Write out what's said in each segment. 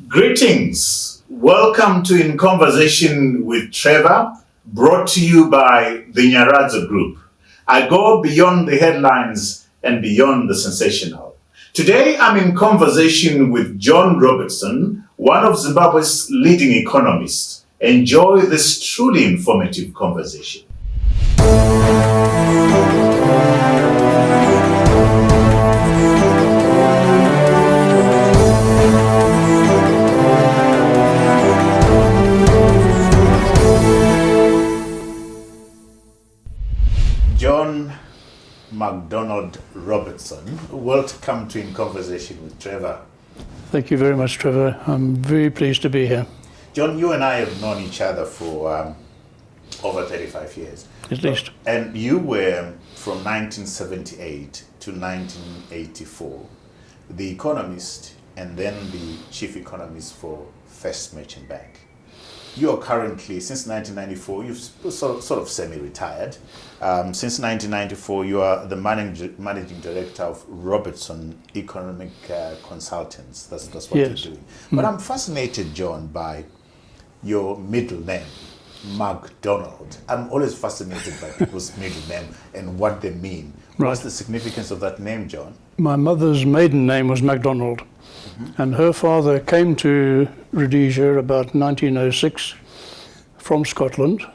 Greetings. Welcome to In Conversation with Trevor, brought to you by the Nyaradzo Group. I go beyond the headlines and beyond the sensational. Today, I'm in conversation with John Robertson, one of Zimbabwe's leading economists. Enjoy this truly informative conversation. John MacDonald Robertson, welcome to In Conversation with Trevor. Thank you very much, Trevor. I'm very pleased to be here. John, you and I have known each other for over 35 years. At least. And you were, from 1978 to 1984, the economist and then the chief economist for First Merchant Bank. You are currently, since 1994, you've sort of semi-retired. Since 1994, you are the managing director of Robertson Economic Consultants. That's what Yes. you're doing. But I'm fascinated, John, by your middle name, MacDonald. I'm always fascinated by people's middle name and what they mean. What's the significance of that name, John? My mother's maiden name was MacDonald, and her father came to Rhodesia about 1906 from Scotland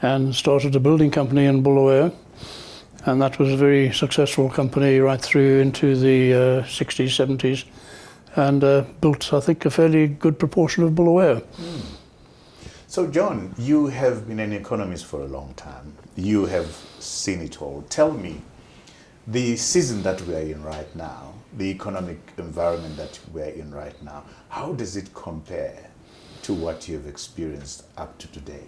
and started a building company in Bulawayo, and that was a very successful company right through into the 60s, 70s, and built, I think, a fairly good proportion of Bulawayo. So, John, you have been an economist for a long time. You have seen it all. Tell me, the season that we are in right now, the economic environment that we are in right now, how does it compare to what you have experienced up to today?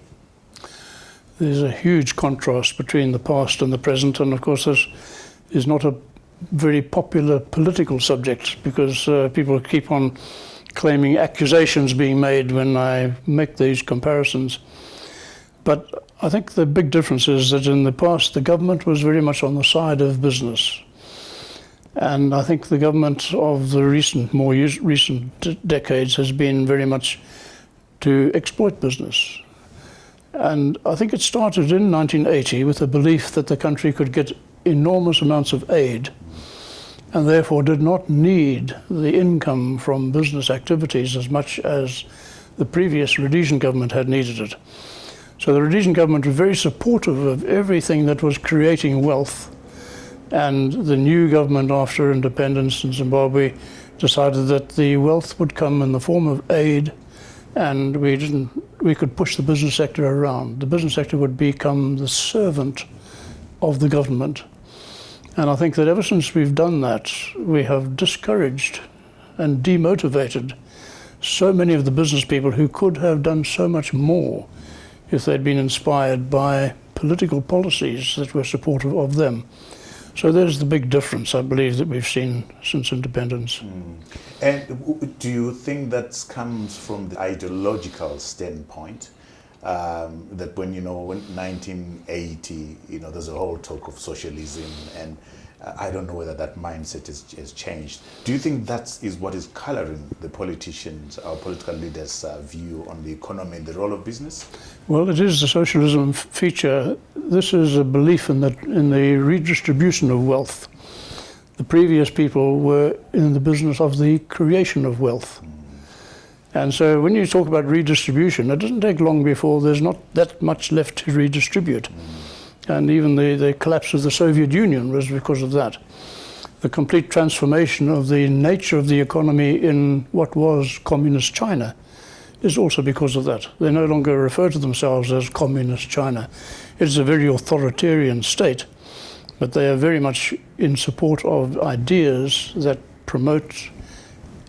There's a huge contrast between the past and the present, and of course this is not a very popular political subject because people keep on claiming accusations being made when I make these comparisons. But I think the big difference is that in the past the government was very much on the side of business. And I think the government of the more recent decades has been very much to exploit business. And I think it started in 1980 with the belief that the country could get enormous amounts of aid and therefore did not need the income from business activities as much as the previous Rhodesian government had needed it. So the Rhodesian government was very supportive of everything that was creating wealth. And the new government after independence in Zimbabwe decided that the wealth would come in the form of aid, and we could push the business sector around. The business sector would become the servant of the government. And I think that ever since we've done that, we have discouraged and demotivated so many of the business people who could have done so much more if they'd been inspired by political policies that were supportive of them. So there's the big difference, I believe, that we've seen since independence. And do you think that comes from the ideological standpoint? That when 1980, there's a whole talk of socialism, and I don't know whether that mindset has changed. Do you think that is what is coloring the politicians, our political leaders' view on the economy and the role of business? Well, it is the socialism feature. This is a belief in the redistribution of wealth. The previous people were in the business of the creation of wealth. And so when you talk about redistribution, it doesn't take long before there's not that much left to redistribute. And even the collapse of the Soviet Union was because of that. The complete transformation of the nature of the economy in what was communist China is also because of that. They no longer refer to themselves as communist China. It's a very authoritarian state, but they are very much in support of ideas that promote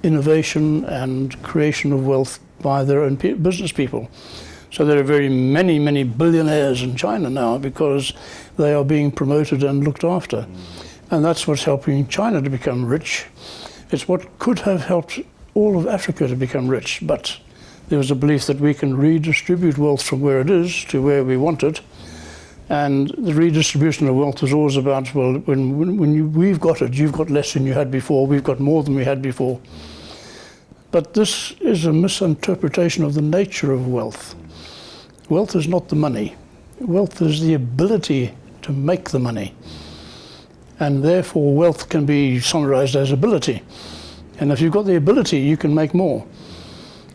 innovation and creation of wealth by their own business people. So there are very many, many billionaires in China now because they are being promoted and looked after. And that's what's helping China to become rich. It's what could have helped all of Africa to become rich, but there was a belief that we can redistribute wealth from where it is to where we want it. And the redistribution of wealth was always about, well, we've got it, you've got less than you had before, we've got more than we had before. But this is a misinterpretation of the nature of wealth. Wealth is not the money. Wealth is the ability to make the money. And therefore wealth can be summarized as ability. And if you've got the ability, you can make more.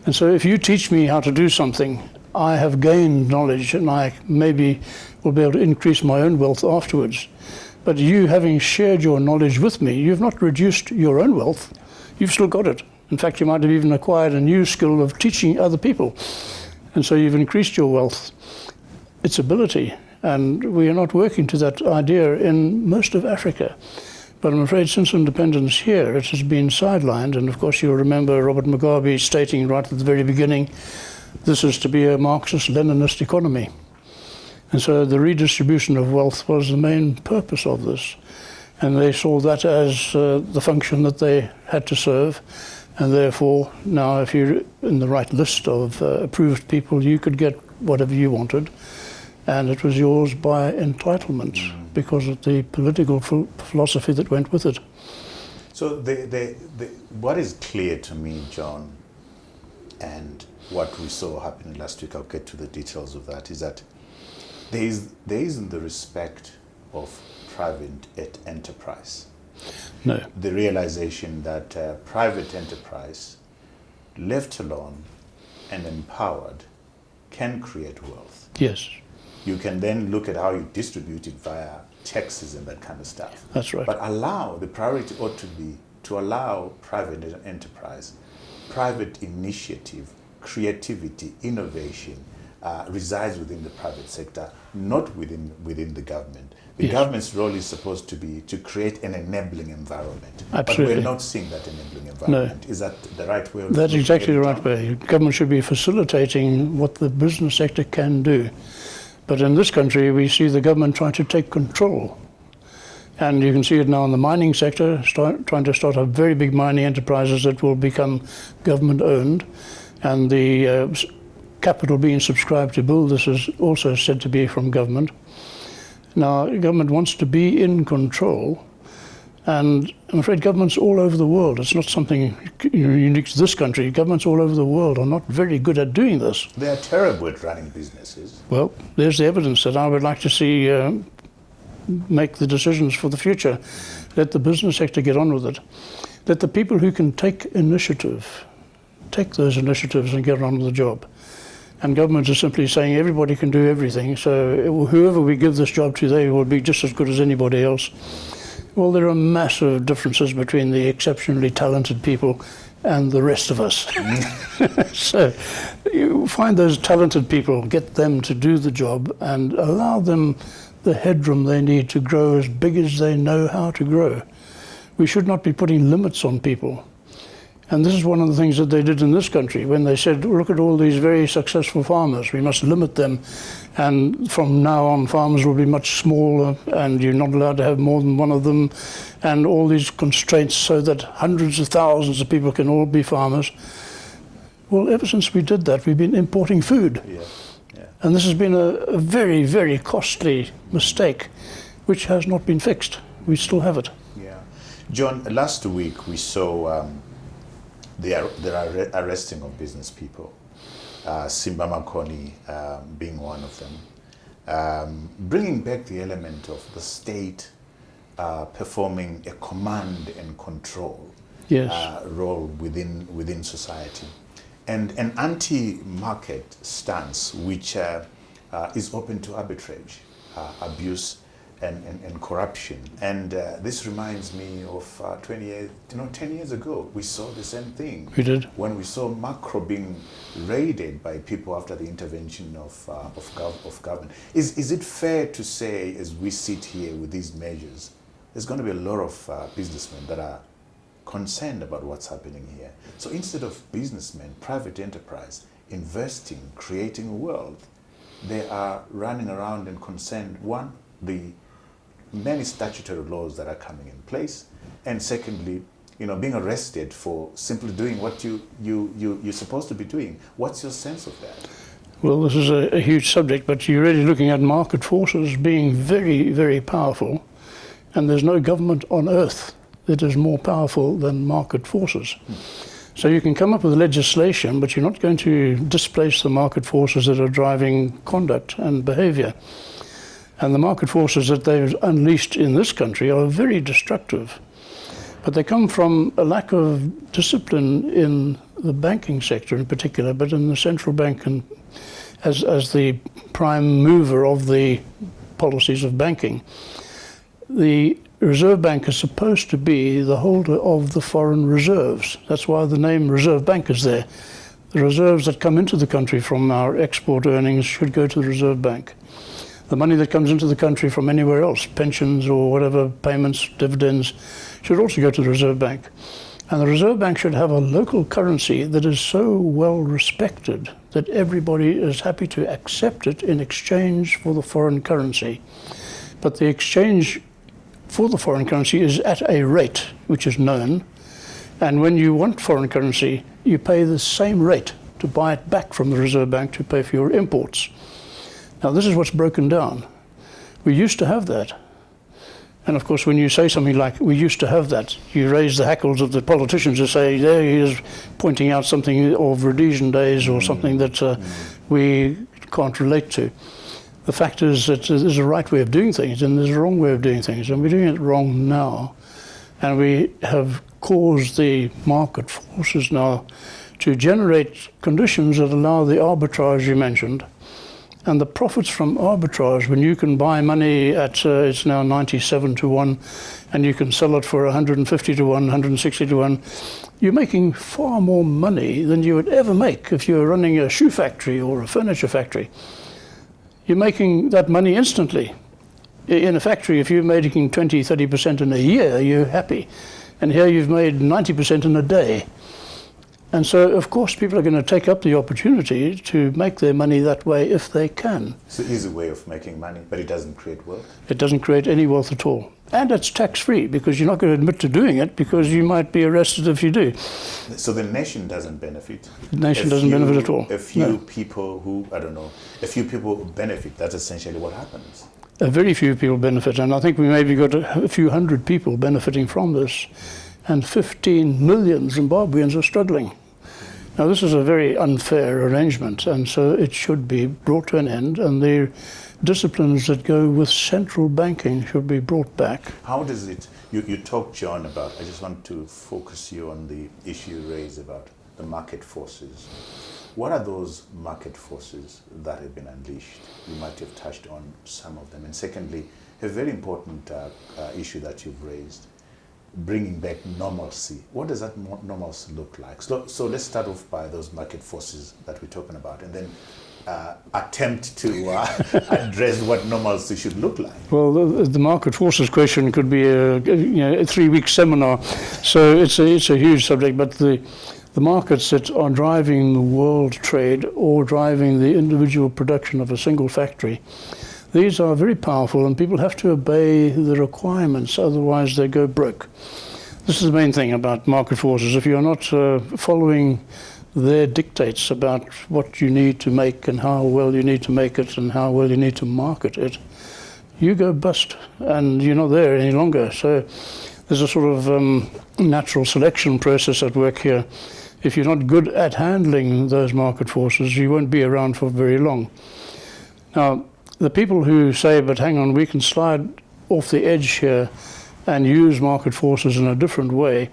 And so if you teach me how to do something, I have gained knowledge and I maybe will be able to increase my own wealth afterwards. But you, having shared your knowledge with me, you've not reduced your own wealth. You've still got it. In fact, you might have even acquired a new skill of teaching other people. And so you've increased your wealth. It's ability. And we are not working to that idea in most of Africa. But I'm afraid since independence here, it has been sidelined. And of course, you'll remember Robert Mugabe stating right at the very beginning, this is to be a Marxist-Leninist economy. And so the redistribution of wealth was the main purpose of this. And they saw that as the function that they had to serve. And therefore, now if you're in the right list of approved people, you could get whatever you wanted. And it was yours by entitlement because of the political philosophy that went with it. So what is clear to me, John, and what we saw happen last week, I'll get to the details of that, is that there isn't the respect of private enterprise. No. The realization that private enterprise, left alone and empowered, can create wealth. Yes. You can then look at how you distribute it via taxes and that kind of stuff. That's right. But the priority ought to be to allow private enterprise, private initiative, creativity, innovation resides within the private sector, not within the government. The Yes. government's role is supposed to be to create an enabling environment. Absolutely. But we're not seeing that enabling environment. No. Is that the right way? That's exactly the right way. Government should be facilitating what the business sector can do. But in this country, we see the government trying to take control. And you can see it now in the mining sector, trying to start up very big mining enterprises that will become government-owned. And the capital being subscribed to build this is also said to be from government. Now, government wants to be in control. And I'm afraid governments all over the world, it's not something unique to this country, governments all over the world are not very good at doing this. They are terrible at running businesses. Well, there's the evidence that I would like to see make the decisions for the future. Let the business sector get on with it. Let the people who can take initiative, take those initiatives and get on with the job. And government is simply saying everybody can do everything, so whoever we give this job to, they will be just as good as anybody else. Well, there are massive differences between the exceptionally talented people and the rest of us. So you find those talented people, get them to do the job and allow them the headroom they need to grow as big as they know how to grow. We should not be putting limits on people. And this is one of the things that they did in this country when they said, look at all these very successful farmers, we must limit them. And from now on, farmers will be much smaller and you're not allowed to have more than one of them. And all these constraints so that hundreds of thousands of people can all be farmers. Well, ever since we did that, we've been importing food. Yeah. Yeah. And this has been a very, very costly mistake, which has not been fixed. We still have it. Yeah. John, last week we saw the arresting of business people, Simba Makoni being one of them, bringing back the element of the state performing a command and control role within society, and an anti-market stance which is open to arbitrage, abuse, and corruption. And this reminds me of 10 years ago, we saw the same thing. We did. When we saw Macro being raided by people after the intervention of government. Is it fair to say, as we sit here with these measures, there's going to be a lot of businessmen that are concerned about what's happening here? So instead of businessmen, private enterprise, investing, creating wealth, they are running around and concerned, one, the many statutory laws that are coming in place, and secondly, being arrested for simply doing what you're supposed to be doing. What's your sense of that? Well, this is a huge subject, but you're really looking at market forces being very, very powerful, and there's no government on earth that is more powerful than market forces. So you can come up with legislation, but you're not going to displace the market forces that are driving conduct and behavior. And the market forces that they've unleashed in this country are very destructive. But they come from a lack of discipline in the banking sector in particular, but in the central bank and as the prime mover of the policies of banking. The Reserve Bank is supposed to be the holder of the foreign reserves. That's why the name Reserve Bank is there. The reserves that come into the country from our export earnings should go to the Reserve Bank. The money that comes into the country from anywhere else, pensions or whatever, payments, dividends, should also go to the Reserve Bank. And the Reserve Bank should have a local currency that is so well respected that everybody is happy to accept it in exchange for the foreign currency. But the exchange for the foreign currency is at a rate which is known. And when you want foreign currency, you pay the same rate to buy it back from the Reserve Bank to pay for your imports. Now, this is what's broken down. We used to have that. And of course, when you say something like, we used to have that, you raise the hackles of the politicians who say, there he is pointing out something of Rhodesian days or something that we can't relate to. The fact is that there's a right way of doing things and there's a wrong way of doing things, and we're doing it wrong now. And we have caused the market forces now to generate conditions that allow the arbitrage you mentioned. And the profits from arbitrage, when you can buy money at, it's now 97 to 1, and you can sell it for 150 to 1, 160 to 1, you're making far more money than you would ever make if you were running a shoe factory or a furniture factory. You're making that money instantly. In a factory, if you're making 20, 30% in a year, you're happy. And here you've made 90% in a day. And so, of course, people are going to take up the opportunity to make their money that way if they can. It's an easy way of making money, but it doesn't create wealth? It doesn't create any wealth at all. And it's tax-free, because you're not going to admit to doing it, because you might be arrested if you do. So the nation doesn't benefit? The nation doesn't benefit at all. A few people who, I don't know, a few people benefit, that's essentially what happens? Very few people benefit, and I think we maybe got a few hundred people benefiting from this, and 15 million Zimbabweans are struggling. Now, this is a very unfair arrangement, and so it should be brought to an end, and the disciplines that go with central banking should be brought back. How does it, you talked, John, about, I just want to focus you on the issue you raised about the market forces. What are those market forces that have been unleashed? You might have touched on some of them. And secondly, a very important issue that you've raised, bringing back normalcy. What does that normalcy look like? So let's start off by those market forces that we're talking about, and then attempt to address what normalcy should look like. Well, the market forces question could be a 3-week seminar. So it's a huge subject, but the markets that are driving the world trade or driving the individual production of a single factory, these are very powerful, and people have to obey the requirements, otherwise they go broke. This is the main thing about market forces. If you're not following their dictates about what you need to make and how well you need to make it and how well you need to market it, you go bust and you're not there any longer. So there's a sort of natural selection process at work here. If you're not good at handling those market forces, you won't be around for very long. Now, the people who say, but hang on, we can slide off the edge here and use market forces in a different way,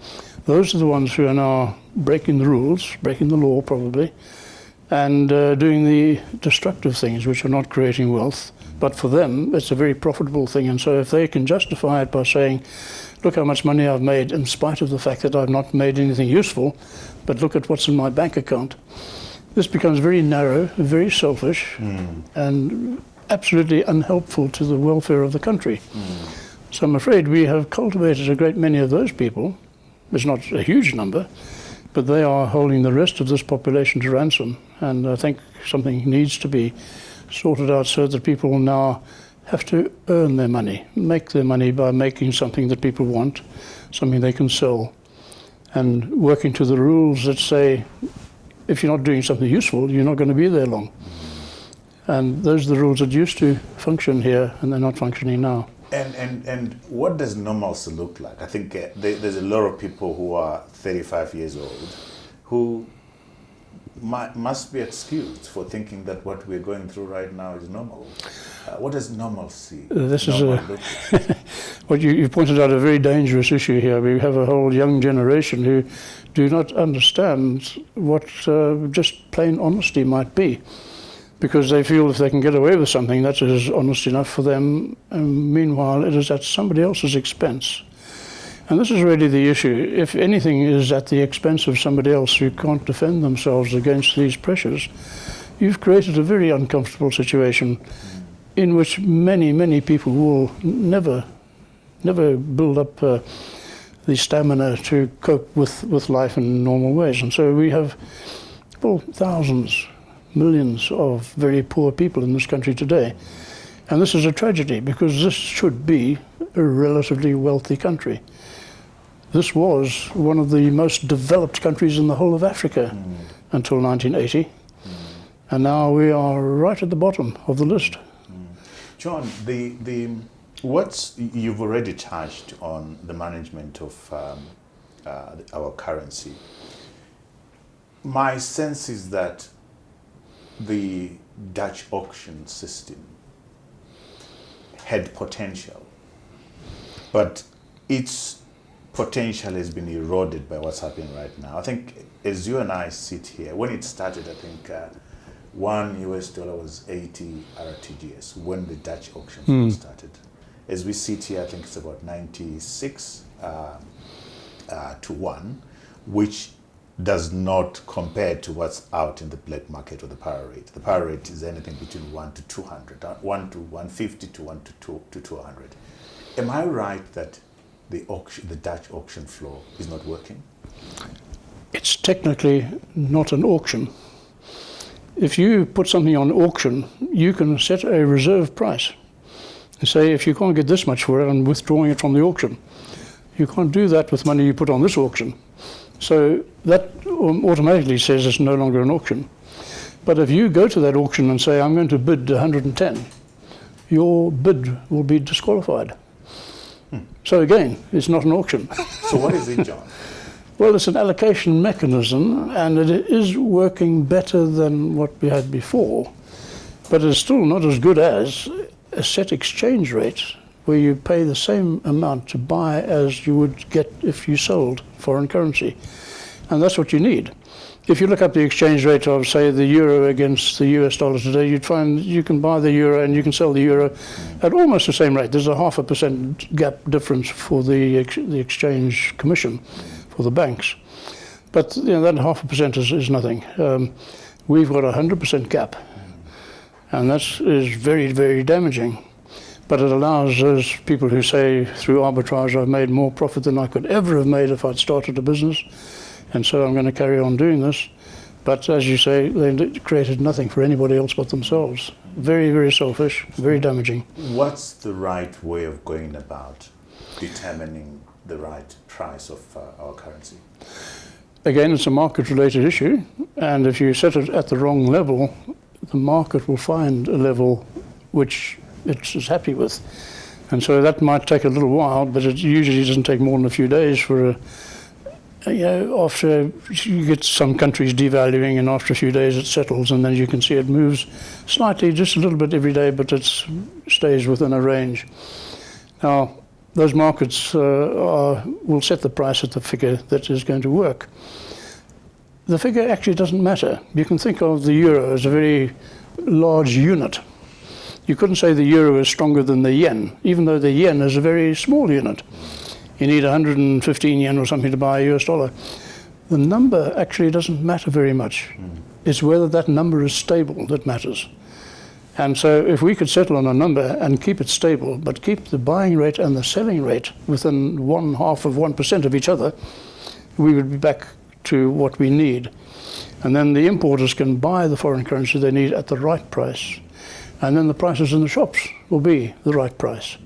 those are the ones who are now breaking the rules, breaking the law probably, and doing the destructive things which are not creating wealth. But for them, it's a very profitable thing. And so if they can justify it by saying, look how much money I've made in spite of the fact that I've not made anything useful, but look at what's in my bank account, this becomes very narrow, very selfish, and absolutely unhelpful to the welfare of the country. So I'm afraid we have cultivated a great many of those people. It's not a huge number, but they are holding the rest of this population to ransom. And I think something needs to be sorted out so that people now have to earn their money, make their money by making something that people want, something they can sell, and working to the rules that say, if you're not doing something useful, you're not going to be there long. And those are the rules that used to function here, and they're not functioning now. And what does normalcy look like? I think there's a lot of people who are 35 years old who must be excused for thinking that what we're going through right now is normal. What does normalcy This normal is look like? what you pointed out, a very dangerous issue here. We have a whole young generation who do not understand what just plain honesty might be, because they feel if they can get away with something, that is honest enough for them, and meanwhile it is at somebody else's expense. And this is really the issue. If anything is at the expense of somebody else who can't defend themselves against these pressures, you've created a very uncomfortable situation in which many, many people will never build up the stamina to cope with life in normal ways. And so we have, well, thousands, millions of very poor people in this country today. And this is a tragedy, because this should be a relatively wealthy country. This was one of the most developed countries in the whole of Africa until 1980. And now we are right at the bottom of the list. John, you've already touched on the management of our currency. My sense is that the Dutch auction system had potential, but its potential has been eroded by what's happening right now. I think as you and I sit here, when it started, I think $1 was 80 RTGS when the Dutch auction started. As we sit here, I think it's about 96 to 1, which does not compare to what's out in the black market or the power rate. The power rate is anything between 1 to 200, 1 to 150 to 1 to 200. Am I right that the Dutch auction floor is not working? It's technically not an auction. If you put something on auction, you can set a reserve price and say, if you can't get this much for it, I'm withdrawing it from the auction. You can't do that with money you put on this auction. So that automatically says it's no longer an auction. But if you go to that auction and say, I'm going to bid 110, your bid will be disqualified. So again, it's not an auction. So what is it, John? Well, it's an allocation mechanism, and it is working better than what we had before, but it's still not as good as a set exchange rate where you pay the same amount to buy as you would get if you sold foreign currency. And that's what you need. If you look up the exchange rate of, say, the euro against the US dollar today, you'd find you can buy the euro and you can sell the euro at almost the same rate. There's a 0.5% gap difference for the exchange commission for the banks. But that 0.5% is nothing. We've got a 100% gap, and that is very, very damaging. But it allows those people who say, through arbitrage, I've made more profit than I could ever have made if I'd started a business, and so I'm going to carry on doing this. But as you say, they created nothing for anybody else but themselves. Very, very selfish, very damaging. What's the right way of going about determining the right price of our currency? Again, it's a market-related issue, and if you set it at the wrong level, the market will find a level which it is happy with. And so that might take a little while, but it usually doesn't take more than a few days for after you get some countries devaluing, and after a few days it settles, and then you can see it moves slightly, just a little bit every day, but it stays within a range. Now, those markets will set the price at the figure that is going to work. The figure actually doesn't matter. You can think of the euro as a very large unit. You couldn't say the euro is stronger than the yen, even though the yen is a very small unit. You need 115 yen or something to buy a US dollar. The number actually doesn't matter very much. It's whether that number is stable that matters. And so if we could settle on a number and keep it stable, but keep the buying rate and the selling rate within 0.5% of each other, we would be back to what we need. And then the importers can buy the foreign currency they need at the right price. And then the prices in the shops will be the right price.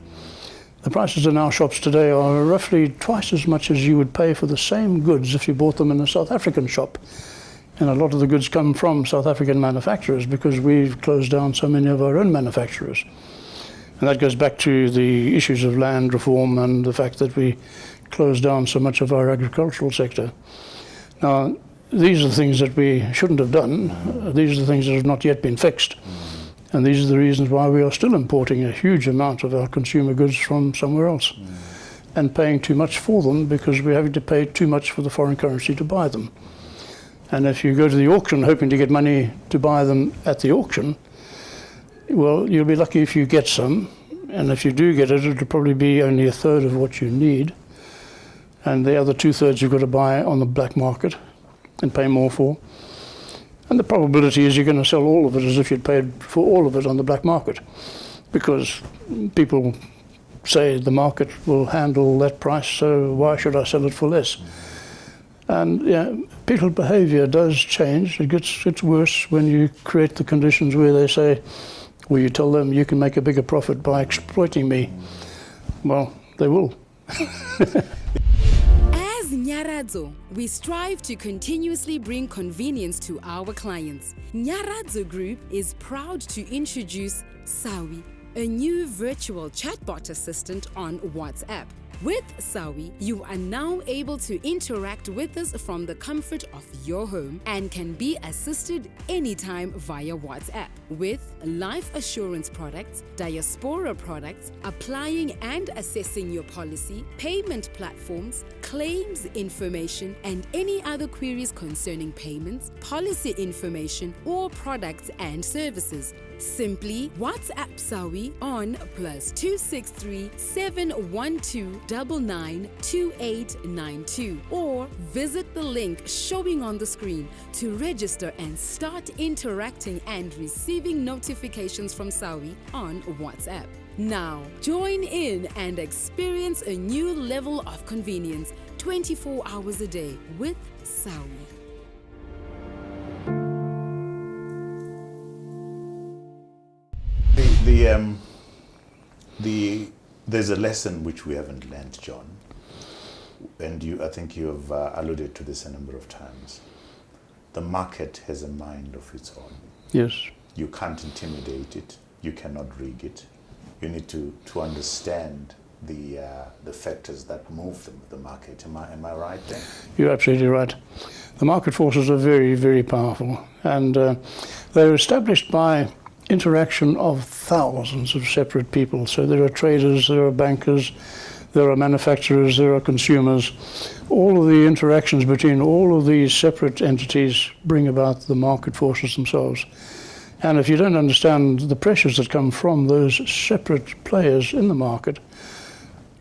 The prices in our shops today are roughly twice as much as you would pay for the same goods if you bought them in a South African shop. And a lot of the goods come from South African manufacturers because we've closed down so many of our own manufacturers. And that goes back to the issues of land reform and the fact that we closed down so much of our agricultural sector. Now, these are the things that we shouldn't have done. These are the things that have not yet been fixed. And these are the reasons why we are still importing a huge amount of our consumer goods from somewhere else and paying too much for them because we're having to pay too much for the foreign currency to buy them. And if you go to the auction hoping to get money to buy them at the auction, well, you'll be lucky if you get some. And if you do get it, it'll probably be only a third of what you need. And the other 2/3 you've got to buy on the black market and pay more for. And the probability is you're going to sell all of it as if you'd paid for all of it on the black market, because people say the market will handle that price, so why should I sell it for less? And yeah, people's behavior does change. It gets worse when you create the conditions where they say, where you tell them you can make a bigger profit by exploiting me. Well, they will. As Nyaradzo, we strive to continuously bring convenience to our clients. Nyaradzo Group is proud to introduce Sawi, a new virtual chatbot assistant on WhatsApp. With Sawi, you are now able to interact with us from the comfort of your home and can be assisted anytime via WhatsApp. With life assurance products, diaspora products, applying and assessing your policy, payment platforms, claims information, and any other queries concerning payments, policy information, or products and services. Simply WhatsApp Sawi on +263 712 992892 or visit the link showing on the screen to register and start interacting and receiving notifications from Sawi on WhatsApp. Now, join in and experience a new level of convenience 24 hours a day with Sawi. There's a lesson which we haven't learned, John, and I think you have alluded to this a number of times. The market has a mind of its own. Yes. You can't intimidate it. You cannot rig it. You need to understand the factors that move the market. Am I right there? You're absolutely right. The market forces are very, very powerful, and they're established by interaction of thousands of separate people. So there are traders, there are bankers, there are manufacturers, there are consumers. All of the interactions between all of these separate entities bring about the market forces themselves. And if you don't understand the pressures that come from those separate players in the market,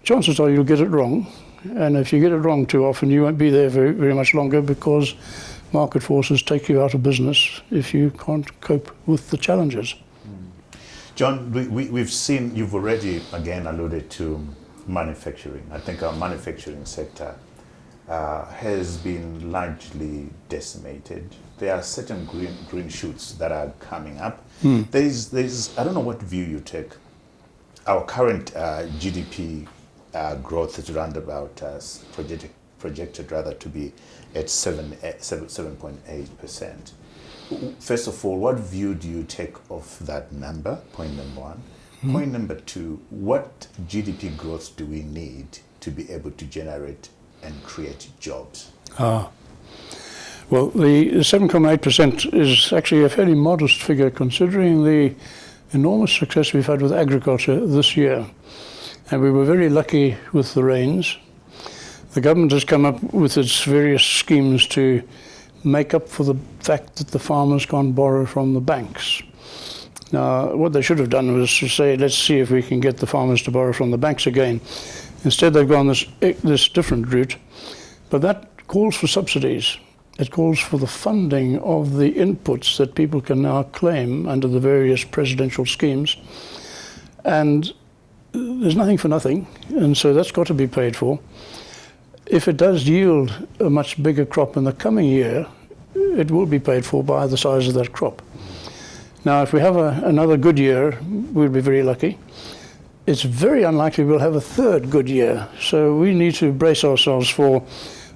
chances are you'll get it wrong. And if you get it wrong too often, you won't be there very, very much longer, because market forces take you out of business if you can't cope with the challenges. John, we've seen, you've already again alluded to manufacturing. I think our manufacturing sector has been largely decimated. There are certain green shoots that are coming up. There's I don't know what view you take. Our current GDP growth is around about projected rather to be at 7.8%. First of all, what view do you take of that number? Point number one. Point number two, what GDP growth do we need to be able to generate and create jobs? Well, the 7.8% is actually a fairly modest figure considering the enormous success we've had with agriculture this year. And we were very lucky with the rains. The government has come up with its various schemes to make up for the fact that the farmers can't borrow from the banks. Now, what they should have done was to say, let's see if we can get the farmers to borrow from the banks again. Instead, they've gone this different route, but that calls for subsidies. It calls for the funding of the inputs that people can now claim under the various presidential schemes. And there's nothing for nothing, and so that's got to be paid for. If it does yield a much bigger crop in the coming year, it will be paid for by the size of that crop. Now, if we have another good year, we'll be very lucky. It's very unlikely we'll have a third good year. So we need to brace ourselves for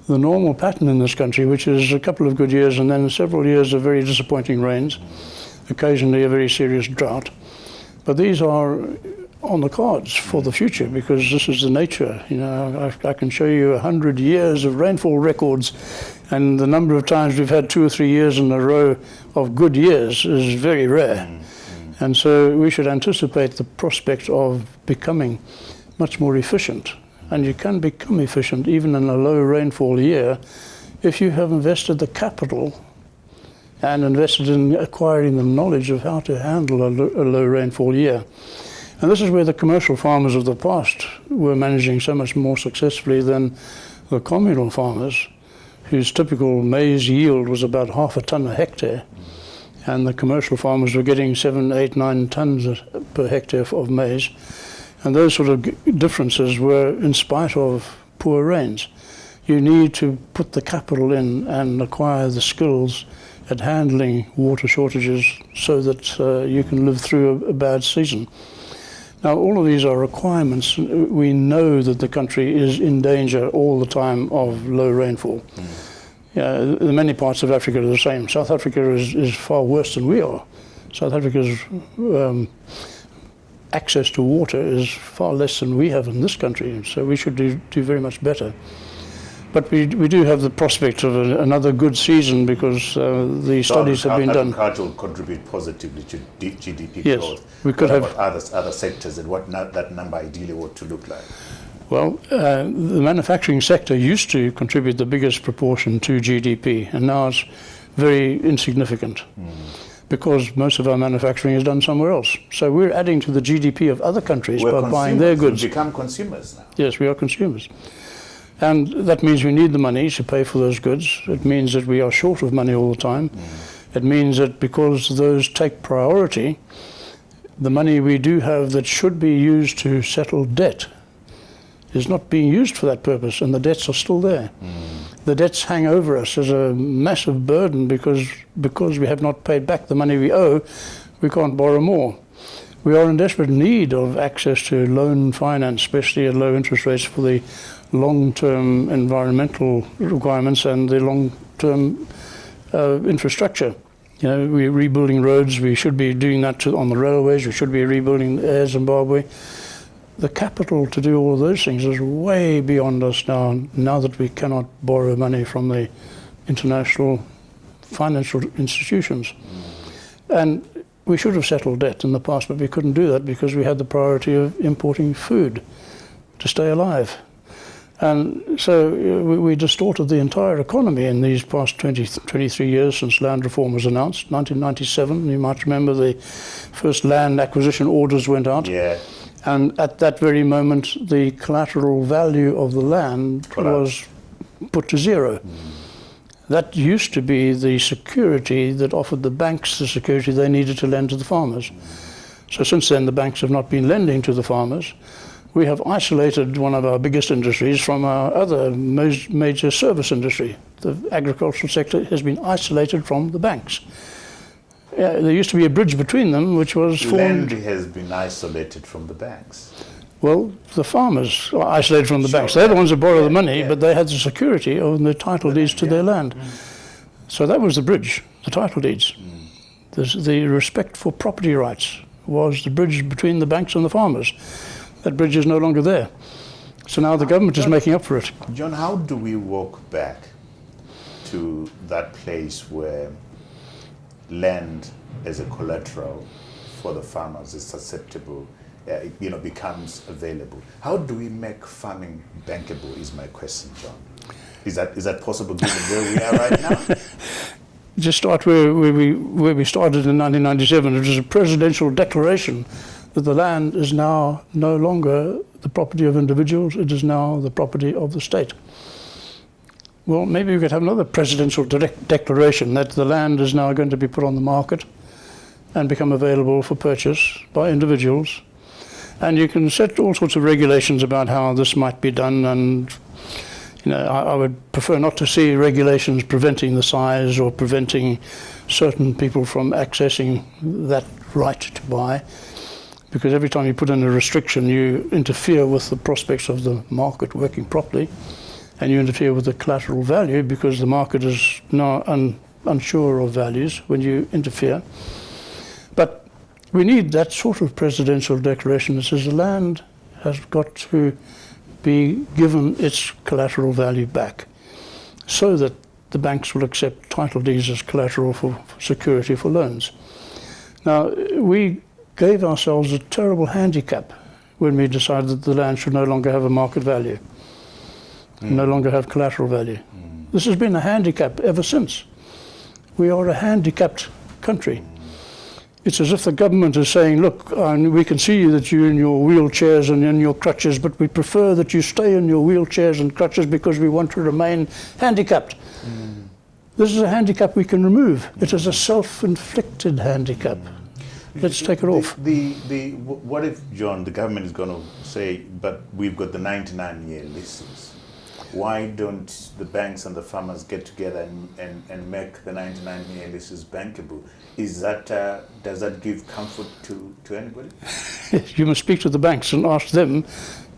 the normal pattern in this country, which is a couple of good years and then several years of very disappointing rains, occasionally a very serious drought. But these are on the cards for the future, because this is the nature. You know, I can show you 100 years of rainfall records And the number of times we've had 2 or 3 years in a row of good years is very rare. And so we should anticipate the prospect of becoming much more efficient. And you can become efficient even in a low rainfall year if you have invested the capital and invested in acquiring the knowledge of how to handle a low rainfall year. And this is where the commercial farmers of the past were managing so much more successfully than the communal farmers, whose typical maize yield was about 0.5 ton a hectare. And the commercial farmers were getting 7, 8, 9 tons per hectare of maize. And those sort of differences were in spite of poor rains. You need to put the capital in and acquire the skills at handling water shortages so that you can live through a bad season. Now, all of these are requirements. We know that the country is in danger all the time of low rainfall. The many parts of Africa are the same. South Africa is far worse than we are. South Africa's access to water is far less than we have in this country, so we should do very much better. But we do have the prospect of another good season because the studies have been done. Agriculture will contribute positively to GDP yes, growth. We could what have about other sectors and what that number ideally ought to look like? Well, the manufacturing sector used to contribute the biggest proportion to GDP, and now it's very insignificant because most of our manufacturing is done somewhere else. So we're adding to the GDP of other countries by buying their goods. We become consumers now. Yes, we are consumers. And that means we need the money to pay for those goods. It means that we are short of money all the time. It means that because those take priority, the money we do have that should be used to settle debt is not being used for that purpose, and the debts are still there. The debts hang over us as a massive burden because we have not paid back the money we owe. We can't borrow more. We are in desperate need of access to loan finance, especially at low interest rates for the long-term environmental requirements and the long-term infrastructure. You know, we're rebuilding roads. We should be doing that on the railways. We should be rebuilding Air Zimbabwe. The capital to do all of those things is way beyond us now that we cannot borrow money from the international financial institutions. And we should have settled debt in the past, but we couldn't do that because we had the priority of importing food to stay alive. And so we distorted the entire economy in these past 23 years since land reform was announced. 1997, you might remember the first land acquisition orders went out. Yeah. And at that very moment, the collateral value of the land was put to zero. That used to be the security that offered the banks the security they needed to lend to the farmers. So since then, the banks have not been lending to the farmers. We have isolated one of our biggest industries from our other major service industry. The agricultural sector has been isolated from the banks. There used to be a bridge between them, which was formed. Land has been isolated from the banks. Well, the farmers are isolated from the banks. They're the ones that borrow the money, but they had the security of the title deeds to their land. So that was the bridge, the title deeds. The respect for property rights was the bridge between the banks and the farmers. That bridge is no longer there. So now the government is making up for it. John, how do we walk back to that place where land as a collateral for the farmers is susceptible, becomes available? How do we make farming bankable is my question, John. Is that possible given where we are right now? Just start where we started in 1997. It was a presidential declaration that the land is now no longer the property of individuals, it is now the property of the state. Well, maybe we could have another presidential declaration that the land is now going to be put on the market and become available for purchase by individuals. And you can set all sorts of regulations about how this might be done, and I would prefer not to see regulations preventing the size or preventing certain people from accessing that right to buy. Because every time you put in a restriction, you interfere with the prospects of the market working properly, and you interfere with the collateral value because the market is now unsure of values when you interfere. But we need that sort of presidential declaration that says the land has got to be given its collateral value back so that the banks will accept title deeds as collateral for security for loans. Now, we gave ourselves a terrible handicap when we decided that the land should no longer have a market value, no longer have collateral value. This has been a handicap ever since. We are a handicapped country. It's as if the government is saying, look, we can see that you're in your wheelchairs and in your crutches, but we prefer that you stay in your wheelchairs and crutches because we want to remain handicapped. This is a handicap we can remove. It is a self-inflicted handicap. Let's take it off. What if, John, the government is going to say, but we've got the 99-year leases? Why don't the banks and the farmers get together and make the 99-year leases bankable? Is that does that give comfort to anybody? You must speak to the banks and ask them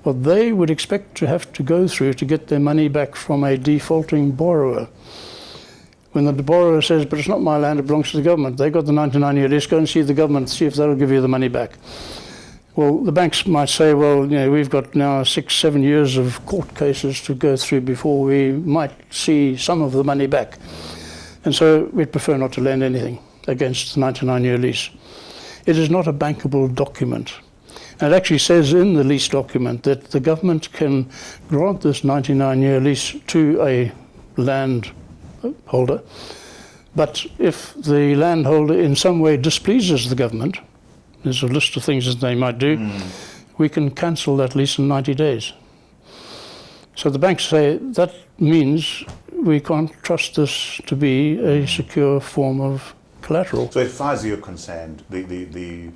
what they would expect to have to go through to get their money back from a defaulting borrower. When the borrower says, but it's not my land, it belongs to the government, they got the 99-year lease, go and see the government, see if they'll give you the money back. Well, the banks might say, well, you know, we've got now 6-7 years of court cases to go through before we might see some of the money back. And so we'd prefer not to lend anything against the 99-year lease. It is not a bankable document. And it actually says in the lease document that the government can grant this 99-year lease to a landholder, but if the landholder in some way displeases the government, there's a list of things that they might do, we can cancel that lease in 90 days. So the banks say that means we can't trust this to be a secure form of collateral. So as far as you're concerned, the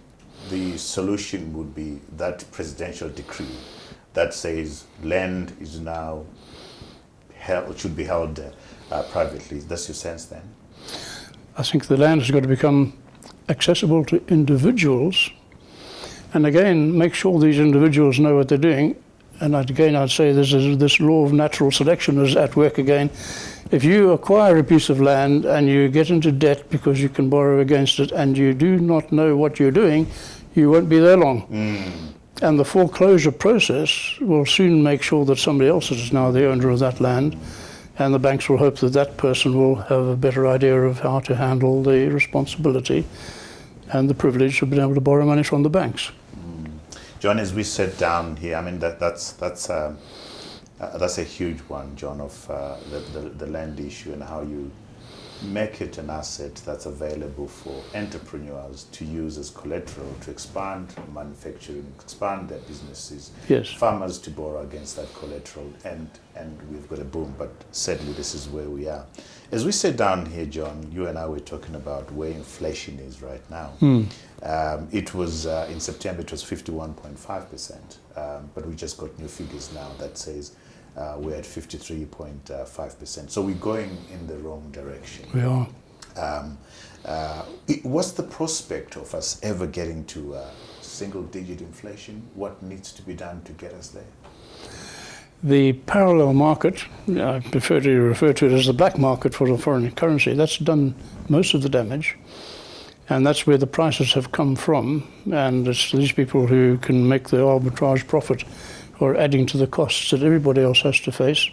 solution would be that presidential decree that says land is now should be held privately. That's your sense then? I think the land has got to become accessible to individuals, and again make sure these individuals know what they're doing. And I'd say this law of natural selection is at work again. If you acquire a piece of land and you get into debt because you can borrow against it and you do not know what you're doing, you won't be there long. And the foreclosure process will soon make sure that somebody else is now the owner of that land, and the banks will hope that that person will have a better idea of how to handle the responsibility and the privilege of being able to borrow money from the banks. John, as we sit down here, I mean that's a huge one, John, of the land issue and how you make it an asset that's available for entrepreneurs to use as collateral to expand manufacturing, expand their businesses. Yes. Farmers to borrow against that collateral, and we've got a boom. But sadly, this is where we are. As we sit down here, John, you and I were talking about where inflation is right now. It was in September, it was 51.5%, but we just got new figures now that says we're at 53.5%. So we're going in the wrong direction. We are. What's the prospect of us ever getting to single-digit inflation? What needs to be done to get us there? The parallel market, I prefer to refer to it as the black market for the foreign currency, that's done most of the damage. And that's where the prices have come from. And it's these people who can make the arbitrage profit or adding to the costs that everybody else has to face.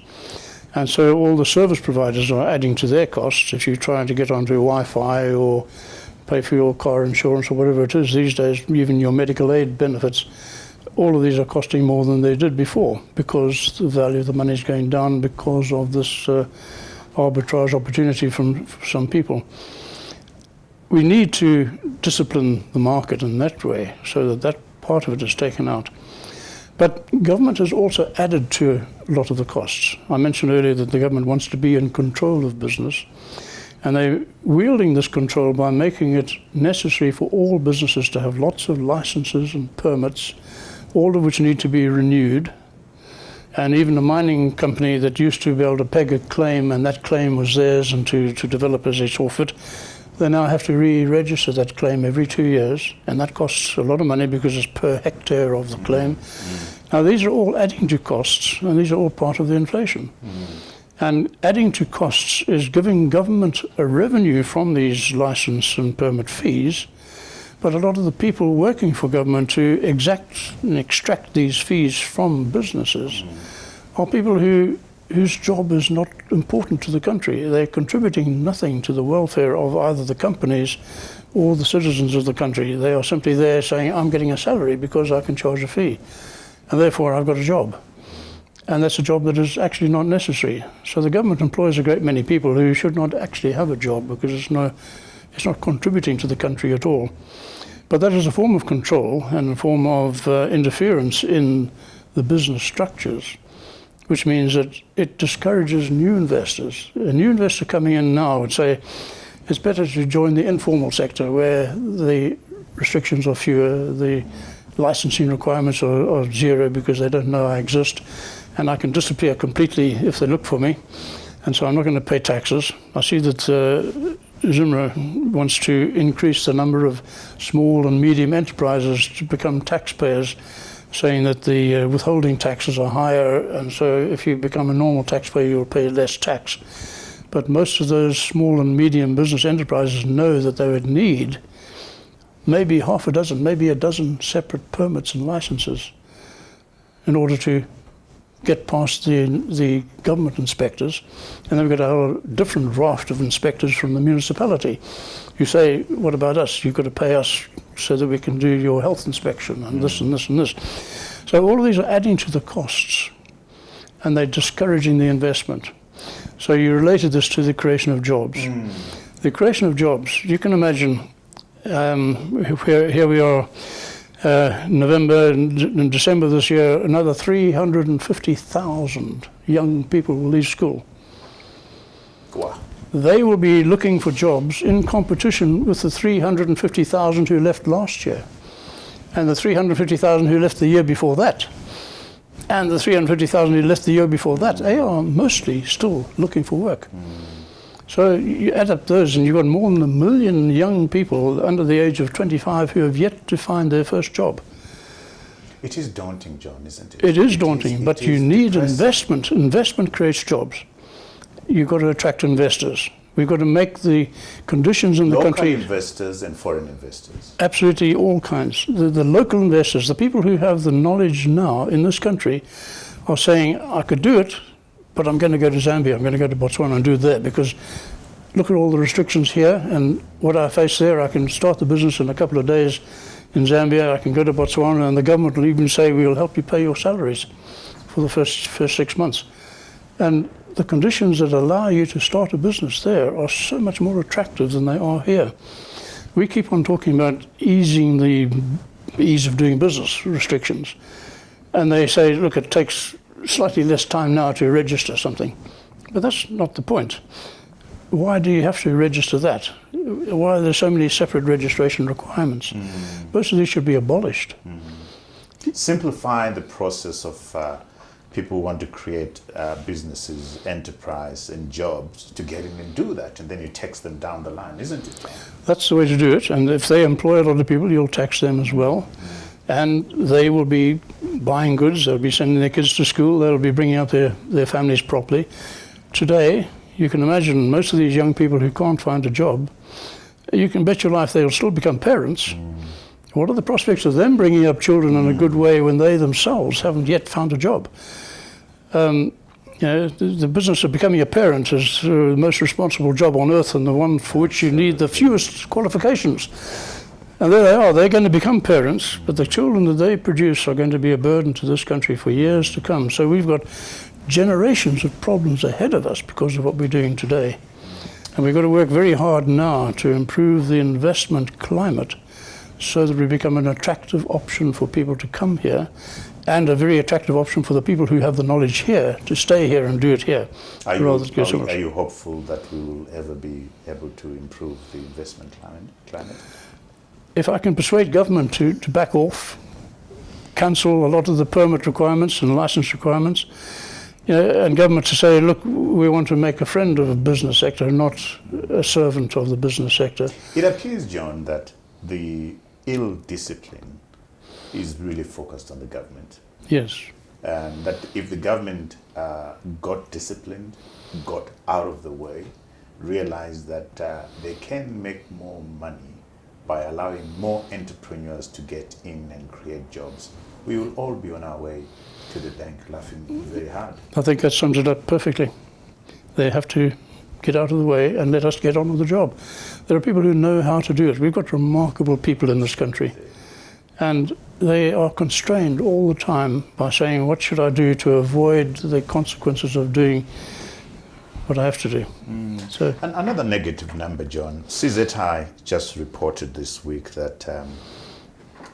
And so all the service providers are adding to their costs. If you're trying to get onto Wi-Fi or pay for your car insurance or whatever it is these days, even your medical aid benefits, all of these are costing more than they did before because the value of the money is going down because of this arbitrage opportunity from some people. We need to discipline the market in that way so that that part of it is taken out. But government has also added to a lot of the costs. I mentioned earlier that the government wants to be in control of business, and they're wielding this control by making it necessary for all businesses to have lots of licenses and permits, all of which need to be renewed. And even a mining company that used to be able to peg a claim, and that claim was theirs and to develop as they saw fit, they now have to re-register that claim every 2 years, and that costs a lot of money because it's per hectare of the claim. Now these are all adding to costs, and these are all part of the inflation. And adding to costs is giving government a revenue from these license and permit fees, but a lot of the people working for government to exact and extract these fees from businesses are people who whose job is not important to the country. They're contributing nothing to the welfare of either the companies or the citizens of the country. They are simply there saying, I'm getting a salary because I can charge a fee, and therefore I've got a job. And that's a job that is actually not necessary. So the government employs a great many people who should not actually have a job because it's not contributing to the country at all. But that is a form of control and a form of interference in the business structures, which means that it discourages new investors. A new investor coming in now would say, it's better to join the informal sector where the restrictions are fewer, the licensing requirements are zero because they don't know I exist, and I can disappear completely if they look for me, and so I'm not going to pay taxes. I see that Zimra wants to increase the number of small and medium enterprises to become taxpayers, saying that the withholding taxes are higher, and so if you become a normal taxpayer you'll pay less tax. But most of those small and medium business enterprises know that they would need maybe half a dozen, maybe a dozen separate permits and licenses in order to get past the government inspectors, and then we've got a whole different raft of inspectors from the municipality. You say, what about us? You've got to pay us so that we can do your health inspection and this and this and this. So all of these are adding to the costs, and they're discouraging the investment. So you related this to the creation of jobs. The creation of jobs, you can imagine, here we are, November and December this year, another 350,000 young people will leave school. Wow. They will be looking for jobs in competition with the 350,000 who left last year, and the 350,000 who left the year before that, and the 350,000 who left the year before that. They are mostly still looking for work. So you add up those and you've got more than 1 million young people under the age of 25 who have yet to find their first job. It is daunting, John, isn't it? It is daunting, but you need investment. Investment creates jobs. You've got to attract investors. We've got to make the conditions in the country... Local investors and foreign investors. Absolutely, all kinds. The local investors, the people who have the knowledge now in this country are saying, I could do it, but I'm going to go to Zambia, I'm going to go to Botswana and do it there, because look at all the restrictions here and what I face there. I can start the business in a couple of days in Zambia, I can go to Botswana, and the government will even say, we'll help you pay your salaries for the first 6 months. And the conditions that allow you to start a business there are so much more attractive than they are here. We keep on talking about easing the ease of doing business restrictions, and they say, look, it takes slightly less time now to register something. But that's not the point. Why do you have to register that? Why are there so many separate registration requirements? Most of these should be abolished. Simplify the process of people who want to create businesses, enterprise and jobs to get in and do that, and then you tax them down the line, isn't it? That's the way to do it, and if they employ a lot of people, you'll tax them as well. And they will be buying goods, they'll be sending their kids to school, they'll be bringing up their families properly. Today, you can imagine most of these young people who can't find a job, you can bet your life they'll still become parents. What are the prospects of them bringing up children in a good way when they themselves haven't yet found a job? You know, the business of becoming a parent is the most responsible job on earth, and the one for which you need the fewest qualifications. And there they are, they're going to become parents, but the children that they produce are going to be a burden to this country for years to come. So we've got generations of problems ahead of us because of what we're doing today. And we've got to work very hard now to improve the investment climate so that we become an attractive option for people to come here, and a very attractive option for the people who have the knowledge here to stay here and do it here. Are you hopeful that we will ever be able to improve the investment climate? If I can persuade government to back off, cancel a lot of the permit requirements and license requirements, you know, and government to say, look, we want to make a friend of the business sector, not a servant of the business sector. It appears, John, that the ill discipline is really focused on the government. Yes. And that if the government got disciplined, got out of the way, realized that they can make more money by allowing more entrepreneurs to get in and create jobs, we will all be on our way to the bank laughing very hard. I think that sums it up perfectly. They have to get out of the way and let us get on with the job. There are people who know how to do it. We've got remarkable people in this country, and they are constrained all the time by saying, what should I do to avoid the consequences of doing what I have to do? So, and another negative number, John. CZI just reported this week that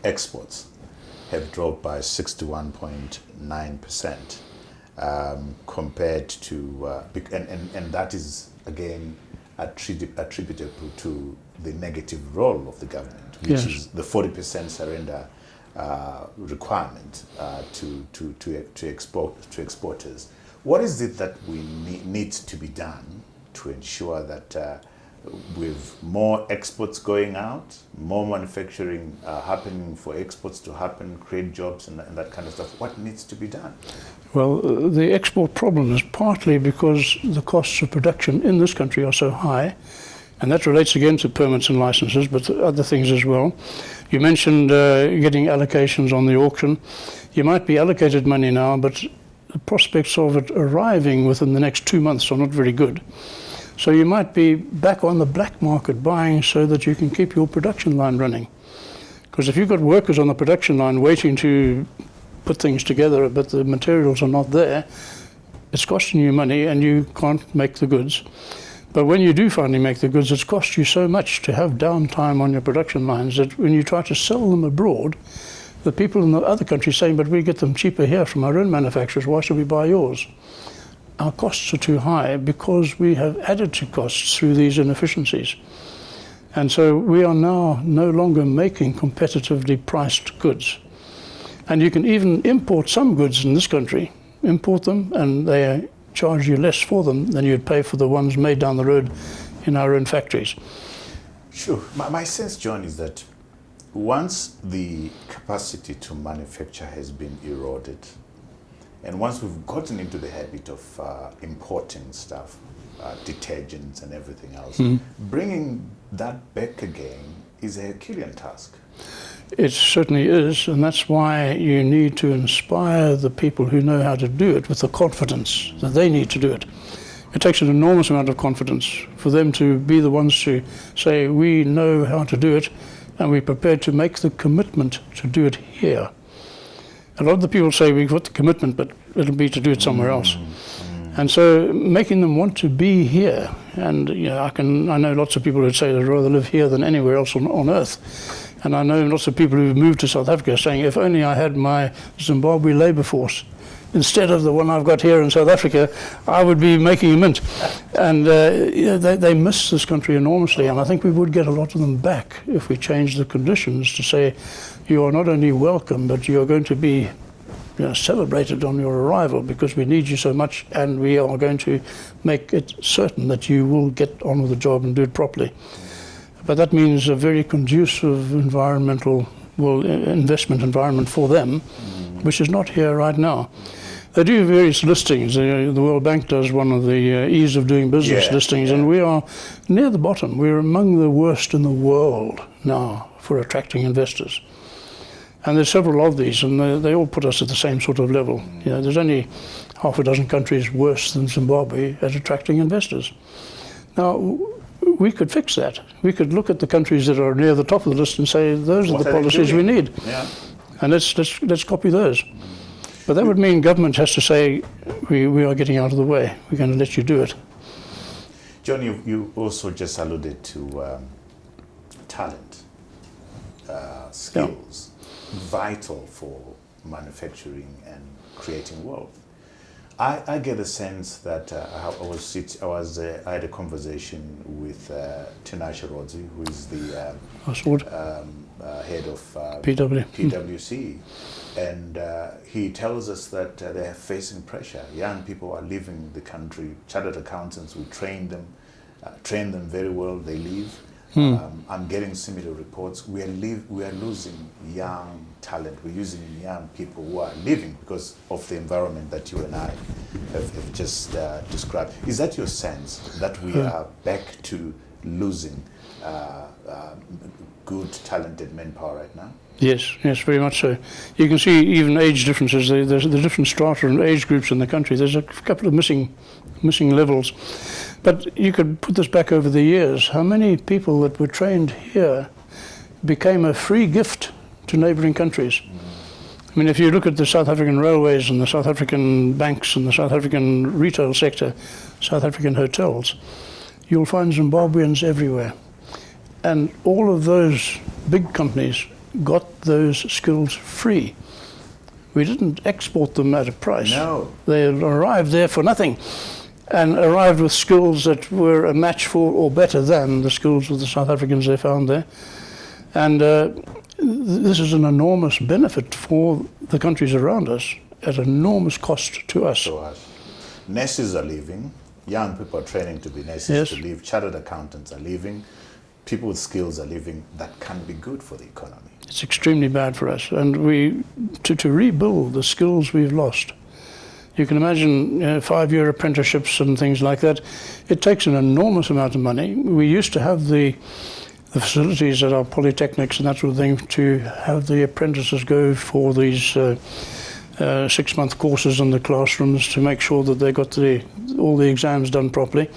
exports have dropped by 61.9%. Compared to, and that is again attributable to the negative role of the government, which yes. is the 40% surrender requirement to exporters. What is it that we needs to be done to ensure that with more exports going out, more manufacturing happening for exports to happen, create jobs and that kind of stuff? What needs to be done? Well, the export problem is partly because the costs of production in this country are so high, and that relates again to permits and licenses, but other things as well. You mentioned getting allocations on the auction. You might be allocated money now, but the prospects of it arriving within the next 2 months are not very good. So you might be back on the black market buying so that you can keep your production line running. Because if you've got workers on the production line waiting to put things together, but the materials are not there, it's costing you money and you can't make the goods. But when you do finally make the goods, it's cost you so much to have downtime on your production lines that when you try to sell them abroad, the people in the other countries saying, but we get them cheaper here from our own manufacturers, why should we buy yours? Our costs are too high because we have added to costs through these inefficiencies. And so we are now no longer making competitively priced goods. And you can even import some goods in this country, import them, and they charge you less for them than you'd pay for the ones made down the road in our own factories. Sure. My sense, John, is that once the capacity to manufacture has been eroded, and once we've gotten into the habit of importing stuff, detergents and everything else, bringing that back again is a Herculean task. It certainly is, and that's why you need to inspire the people who know how to do it with the confidence that they need to do it. It takes an enormous amount of confidence for them to be the ones to say, we know how to do it, and we're prepared to make the commitment to do it here. A lot of the people say, we've got the commitment, but it'll be to do it somewhere else. And so making them want to be here, and you know, I know lots of people who say they'd rather live here than anywhere else on earth. And I know lots of people who've moved to South Africa saying, if only I had my Zimbabwe labour force instead of the one I've got here in South Africa, I would be making a mint. And they miss this country enormously, and I think we would get a lot of them back if we changed the conditions to say, you are not only welcome, but you are going to be celebrated on your arrival because we need you so much, and we are going to make it certain that you will get on with the job and do it properly. But that means a very conducive investment environment for them, which is not here right now. They do various listings. The World Bank does one of the ease of doing business listings, and we are near the bottom. We're among the worst in the world now for attracting investors. And there's several of these, and they all put us at the same sort of level. There's only half a dozen countries worse than Zimbabwe at attracting investors. Now, we could fix that. We could look at the countries that are near the top of the list and say, those are the policies we need. Yeah. And let's copy those. But that would mean government has to say, we are getting out of the way. We're going to let you do it. John, you also just alluded to talent, skills, vital for manufacturing and creating wealth. I get a sense that I had a conversation with Tinashe Rodzi, who is the head of PwC, and he tells us that they are facing pressure. Young people are leaving the country. Chartered accountants, we train them very well. They leave. I'm getting similar reports. We are losing young talent. We're using young people who are leaving because of the environment that you and I have just described. Is that your sense, that we are back to losing good, talented manpower right now? Yes, very much so. You can see even age differences. There's the different strata and age groups in the country. There's a couple of missing levels. But you could put this back over the years. How many people that were trained here became a free gift to neighbouring countries? I mean, if you look at the South African railways and the South African banks and the South African retail sector, South African hotels, you'll find Zimbabweans everywhere. And all of those big companies got those skills free. We didn't export them at a price. No. They arrived there for nothing and arrived with skills that were a match for or better than the skills of the South Africans they found there. And this is an enormous benefit for the countries around us at enormous cost to us. Nurses are leaving. Young people are training to be nurses to leave. Chartered accountants are leaving. People with skills are leaving. That can be good for the economy. It's extremely bad for us. And to rebuild the skills we've lost, you can imagine 5-year apprenticeships and things like that. It takes an enormous amount of money. We used to have the facilities at our polytechnics and that sort of thing to have the apprentices go for these 6-month courses in the classrooms to make sure that they got all the exams done properly.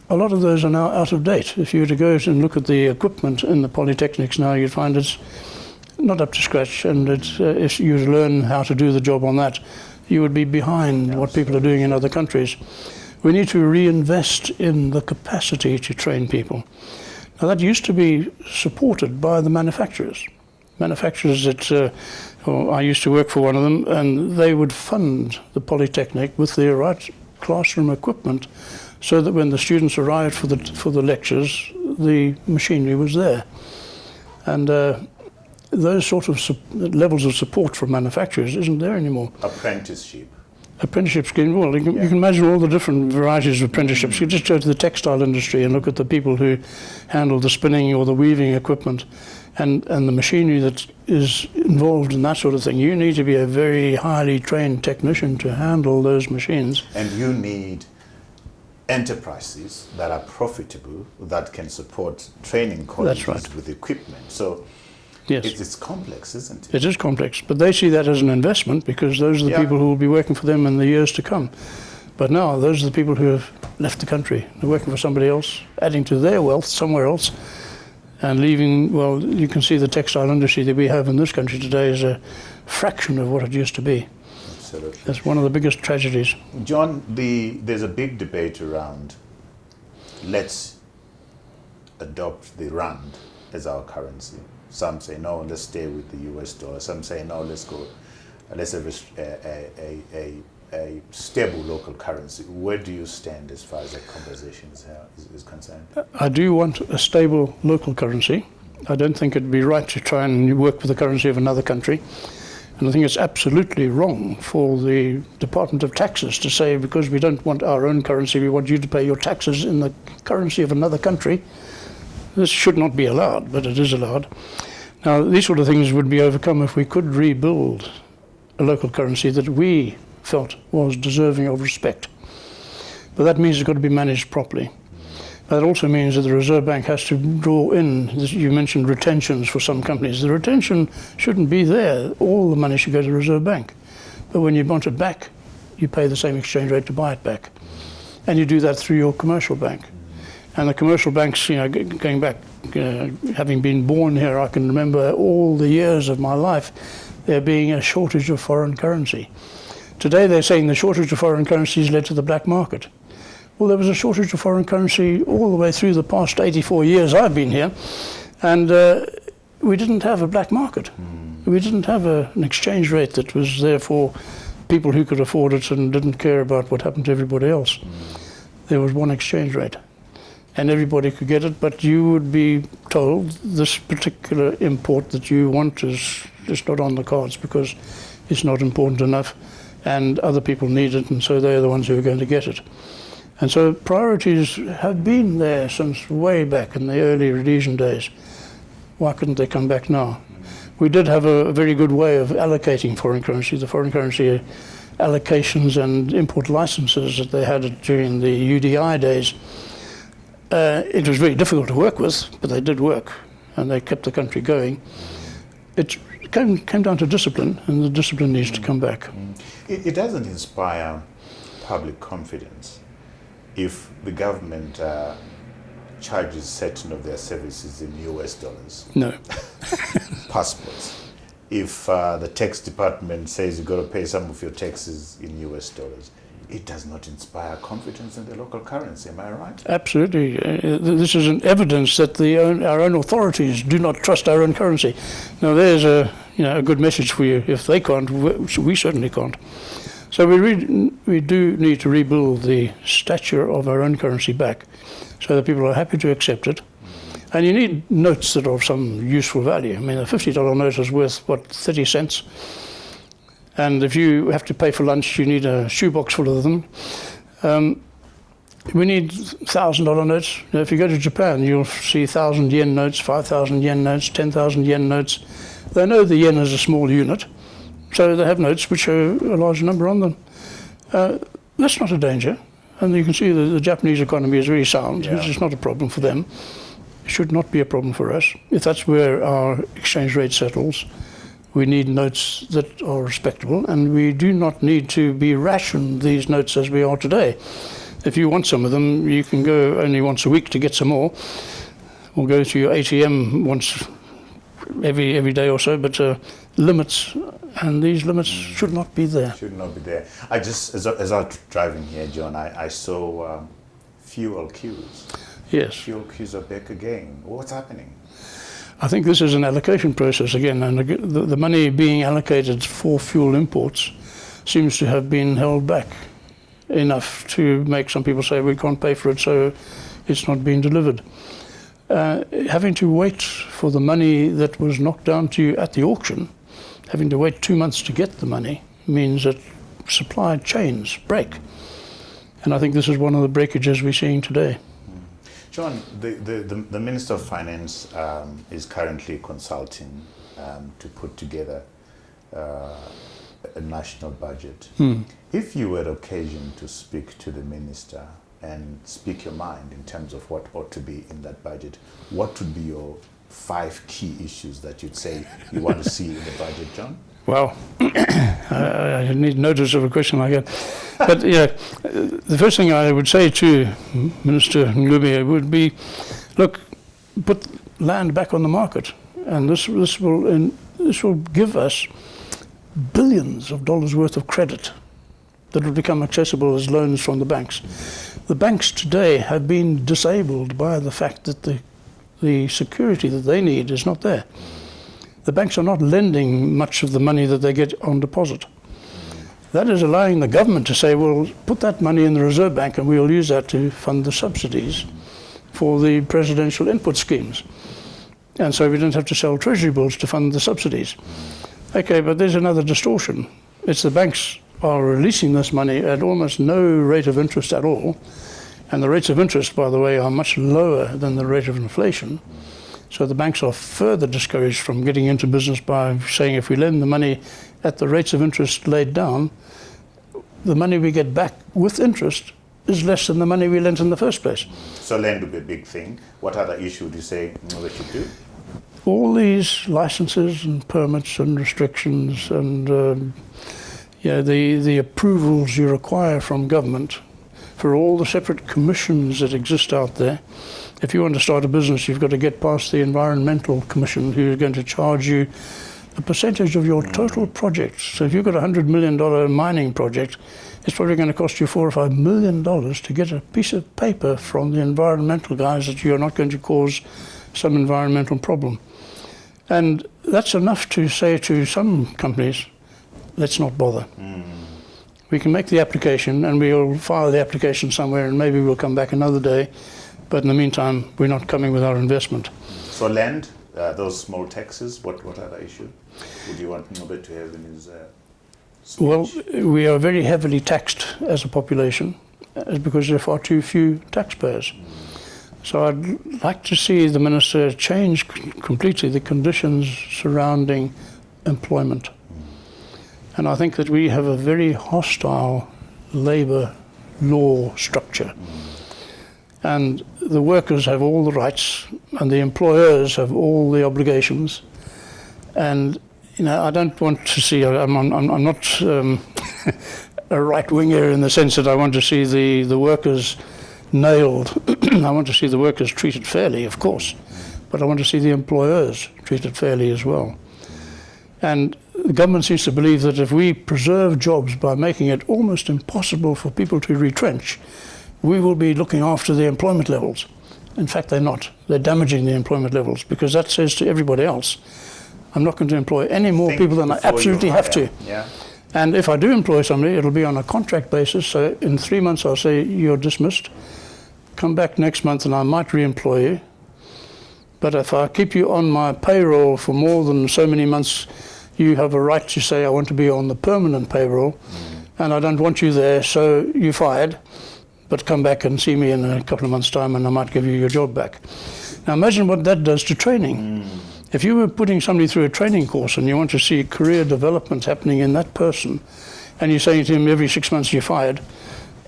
A lot of those are now out of date. If you were to go and look at the equipment in the polytechnics now, you'd find it's not up to scratch, and if you learn how to do the job on that, you would be behind what people are doing in other countries. We need to reinvest in the capacity to train people. Now, that used to be supported by the manufacturers. Manufacturers I used to work for one of them, and they would fund the polytechnic with the right classroom equipment so that when the students arrived for the lectures, the machinery was there. And those sort of levels of support from manufacturers isn't there anymore. Apprenticeship scheme, well, you can imagine all the different varieties of apprenticeships. You just go to the textile industry and look at the people who handle the spinning or the weaving equipment and the machinery that is involved in that sort of thing. You need to be a very highly trained technician to handle those machines. And you need enterprises that are profitable, that can support training colleges with equipment. So yes, it's complex, isn't it? It is complex, but they see that as an investment because those are the people who will be working for them in the years to come. But now those are the people who have left the country. They're working for somebody else, adding to their wealth somewhere else, and leaving. Well, you can see the textile industry that we have in this country today is a fraction of what it used to be. Absolutely. That's one of the biggest tragedies. John, there's a big debate around let's adopt the rand as our currency. Some say no, let's stay with the US dollar. Some say no, let's have a stable local currency. Where do you stand as far as that conversation is concerned? I do want a stable local currency. I don't think it'd be right to try and work with the currency of another country. And I think it's absolutely wrong for the Department of Taxes to say, because we don't want our own currency, we want you to pay your taxes in the currency of another country. This should not be allowed, but it is allowed. Now, these sort of things would be overcome if we could rebuild a local currency that we felt was deserving of respect. But that means it's got to be managed properly. That also means that the Reserve Bank has to draw in, you mentioned retentions for some companies. The retention shouldn't be there. All the money should go to the Reserve Bank. But when you want it back, you pay the same exchange rate to buy it back. And you do that through your commercial bank. And the commercial banks, going back, having been born here, I can remember all the years of my life there being a shortage of foreign currency. Today they're saying the shortage of foreign currency has led to the black market. Well, there was a shortage of foreign currency all the way through the past 84 years I've been here, and we didn't have a black market. We didn't have an exchange rate that was there for people who could afford it and didn't care about what happened to everybody else. There was one exchange rate, and everybody could get it, but you would be told this particular import that you want is just not on the cards because it's not important enough, and other people need it, and so they're the ones who are going to get it. And so priorities have been there since way back in the early Rhodesian days. Why couldn't they come back now? We did have a very good way of allocating foreign currency. The foreign currency allocations and import licenses that they had during the UDI days. It was very difficult to work with, but they did work. and they kept the country going. It came down to discipline, and the discipline needs to come back. It doesn't inspire public confidence if the government charges certain of their services in US dollars. No. Passports. If the tax department says you've got to pay some of your taxes in US dollars, it does not inspire confidence in the local currency. Am I right? Absolutely. This is an evidence that our own authorities do not trust our own currency. Now, there's a good message for you. If they can't, we certainly can't. So we do need to rebuild the stature of our own currency back, so that people are happy to accept it. And you need notes that are of some useful value. I mean, a $50 note is worth, 30 cents? And if you have to pay for lunch, you need a shoebox full of them. We need $1,000 notes. If you go to Japan, you'll see 1,000 yen notes, 5,000 yen notes, 10,000 yen notes. They know the yen is a small unit, so they have notes which are a large number on them. That's not a danger. And you can see the Japanese economy is very sound. Yeah. It's not a problem for them. It should not be a problem for us. If that's where our exchange rate settles, we need notes that are respectable, and we do not need to be rationed these notes as we are today. If you want some of them, you can go only once a week to get some more, or go to your ATM once every day or so, but limits, and these limits should not be there. Should not be there. As I was driving here, John, I saw fuel queues. Yes. Fuel queues are back again. What's happening? I think this is an allocation process again, and the money being allocated for fuel imports seems to have been held back enough to make some people say we can't pay for it, so it's not being delivered. Having to wait for the money that was knocked down to you at the auction, having to wait 2 months to get the money, means that supply chains break. And I think this is one of the breakages we're seeing today. John, the Minister of Finance is currently consulting to put together a national budget. If you were occasion to speak to the Minister and speak your mind in terms of what ought to be in that budget, what would be your 5 key issues that you'd say you want to see in the budget, John? Well, I need notice of a question like that. But yeah, the first thing I would say to Minister Ngubia would be, look, put land back on the market, and this will give us billions of dollars worth of credit that will become accessible as loans from the banks. The banks today have been disabled by the fact that the security that they need is not there. The banks are not lending much of the money that they get on deposit. That is allowing the government to say, well, put that money in the Reserve Bank and we'll use that to fund the subsidies for the presidential input schemes. And so we don't have to sell treasury bills to fund the subsidies. Okay, but there's another distortion. It's the banks are releasing this money at almost no rate of interest at all. And the rates of interest, by the way, are much lower than the rate of inflation. So the banks are further discouraged from getting into business by saying if we lend the money at the rates of interest laid down, the money we get back with interest is less than the money we lent in the first place. So land would be a big thing. What other issue would you say they should do? All these licenses and permits and restrictions and the approvals you require from government for all the separate commissions that exist out there. If you want to start a business, you've got to get past the Environmental Commission, who is going to charge you a percentage of your total project. So if you've got a $100 million mining project, it's probably going to cost you $4 or $5 million to get a piece of paper from the environmental guys that you're not going to cause some environmental problem. And that's enough to say to some companies, let's not bother. We can make the application and we'll file the application somewhere and maybe we'll come back another day. But in the meantime, we're not coming with our investment. So land, those small taxes, what other issue would you want Norbert to have in his speech? Well, we are very heavily taxed as a population because there are far too few taxpayers. So I'd like to see the Minister change completely the conditions surrounding employment. And I think that we have a very hostile labour law structure. And the workers have all the rights and the employers have all the obligations. And I don't want to see. I'm not a right-winger in the sense that I want to see the workers nailed. I want to see the workers treated fairly, of course, but I want to see the employers treated fairly as well. And the government seems to believe that if we preserve jobs by making it almost impossible for people to retrench, we will be looking after the employment levels. In fact, they're not. They're damaging the employment levels, because that says to everybody else, I'm not going to employ any more people than I absolutely have to. Yeah. And if I do employ somebody, it'll be on a contract basis. So in 3 months, I'll say, you're dismissed. Come back next month and I might re-employ you. But if I keep you on my payroll for more than so many months, you have a right to say, I want to be on the permanent payroll, and I don't want you there, so you're fired. But come back and see me in a couple of months' time and I might give you your job back. Now imagine what that does to training. If you were putting somebody through a training course and you want to see career development happening in that person, and you're saying to him every 6 months you're fired,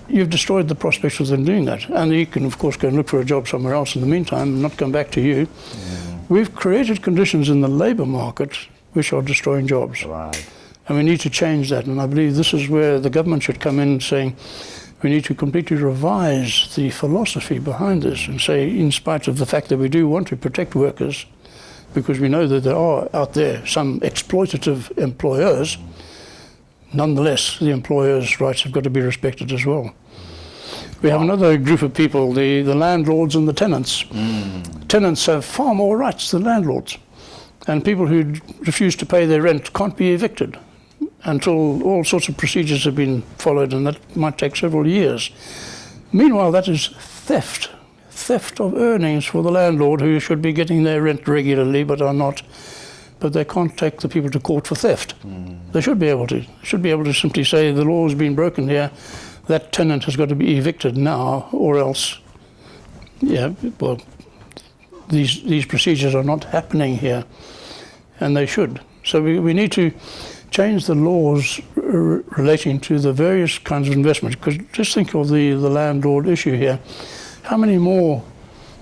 you've destroyed the prospects of them doing that. And you can, of course, go and look for a job somewhere else in the meantime and not come back to you. We've created conditions in the labour market which are destroying jobs. Right. And we need to change that. And I believe this is where the government should come in, saying we need to completely revise the philosophy behind this and say, in spite of the fact that we do want to protect workers, because we know that there are out there some exploitative employers, nonetheless, the employers' rights have got to be respected as well. We have another group of people, the landlords and the tenants. Tenants have far more rights than landlords. And people who refuse to pay their rent can't be evicted until all sorts of procedures have been followed, and that might take several years. Meanwhile, that is theft of earnings for the landlord, who should be getting their rent regularly but are not. But they can't take the people to court for theft. They should be able to. They should be able to simply say the law has been broken here, that tenant has got to be evicted now, or else, these procedures are not happening here, and they should. So we need to change the laws relating to the various kinds of investments, because just think of the landlord issue here. How many more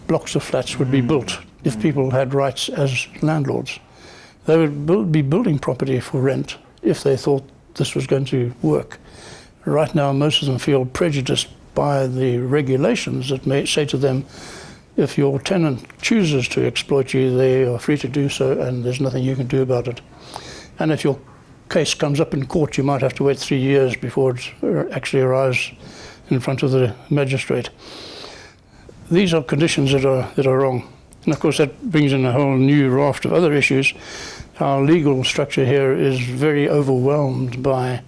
blocks of flats would be built if people had rights as landlords? They would be building property for rent if they thought this was going to work. Right now, most of them feel prejudiced by the regulations that may say to them, if your tenant chooses to exploit you, they are free to do so, and there's nothing you can do about it. And if your case comes up in court, you might have to wait 3 years before it actually arrives in front of the magistrate. These are conditions that are wrong. And of course that brings in a whole new raft of other issues. Our legal structure here is very overwhelmed by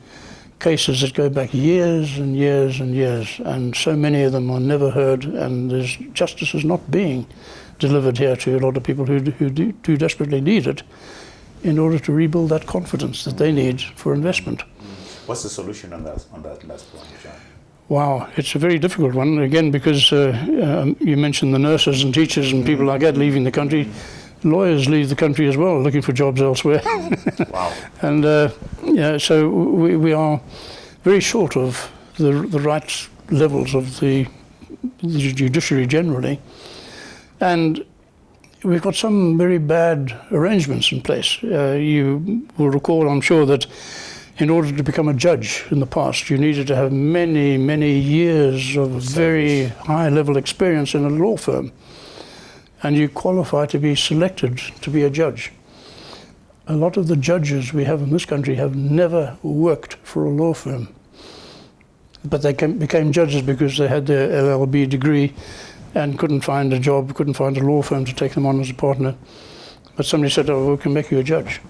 cases that go back years and years and years, and so many of them are never heard, and justice is not being delivered here to a lot of people who do desperately need it in order to rebuild that confidence that they need for investment. What's the solution on that last point, John? Wow, it's a very difficult one, again, because you mentioned the nurses and teachers and people like that leaving the country. Lawyers leave the country as well, looking for jobs elsewhere. Wow. And so we are very short of the right levels of the judiciary generally. And we've got some very bad arrangements in place. You will recall, I'm sure, that in order to become a judge in the past, you needed to have many, many years of very high-level experience in a law firm. And you qualify to be selected to be a judge. A lot of the judges we have in this country have never worked for a law firm. But they became judges because they had their LLB degree and couldn't find a job, couldn't find a law firm to take them on as a partner. But somebody said, oh, we can make you a judge.